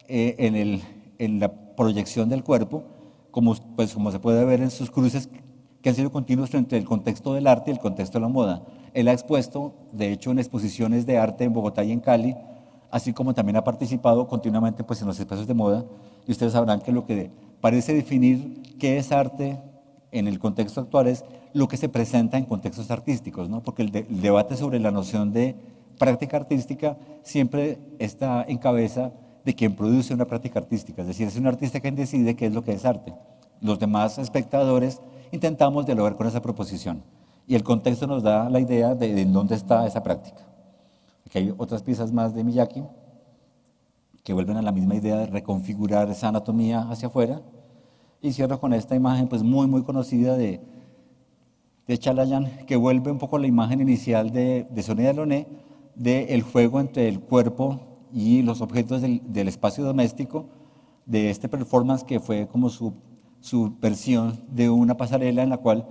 en la proyección del cuerpo, como se puede ver en sus cruces que han sido continuos entre el contexto del arte y el contexto de la moda. Él ha expuesto, de hecho, en exposiciones de arte en Bogotá y en Cali, así como también ha participado continuamente pues, en los espacios de moda, y ustedes sabrán que lo que parece definir qué es arte en el contexto actual es lo que se presenta en contextos artísticos, ¿no? Porque el debate sobre la noción de práctica artística siempre está en cabeza de quien produce una práctica artística, es decir, es un artista quien decide qué es lo que es arte. Los demás espectadores intentamos dialogar con esa proposición y el contexto nos da la idea de dónde está esa práctica. Aquí hay otras piezas más de Miyake que vuelven a la misma idea de reconfigurar esa anatomía hacia afuera. Y cierro con esta imagen pues muy conocida de Chalayan, que vuelve un poco a la imagen inicial de Sonia Delaunay, del juego entre el cuerpo y los objetos del espacio doméstico, de este performance que fue como su versión de una pasarela en la cual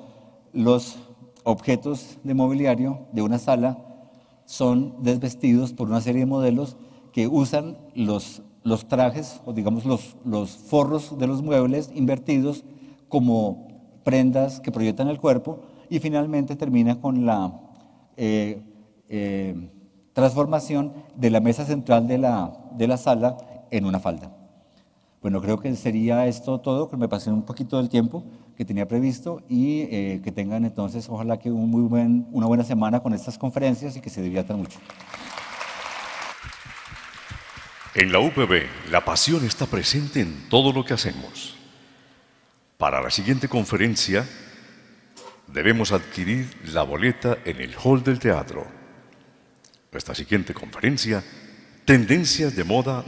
los objetos de mobiliario de una sala son desvestidos por una serie de modelos que usan los trajes, o digamos los forros de los muebles invertidos como prendas que proyectan el cuerpo, y finalmente termina con la transformación de la mesa central de la sala en una falda. Bueno, creo que sería esto todo, que me pasé un poquito del tiempo que tenía previsto y que tengan entonces, ojalá que una buena semana con estas conferencias y que se diviertan mucho. En la UPB, la pasión está presente en todo lo que hacemos. Para la siguiente conferencia, debemos adquirir la boleta en el hall del teatro. Nuestra siguiente conferencia, Tendencias de Moda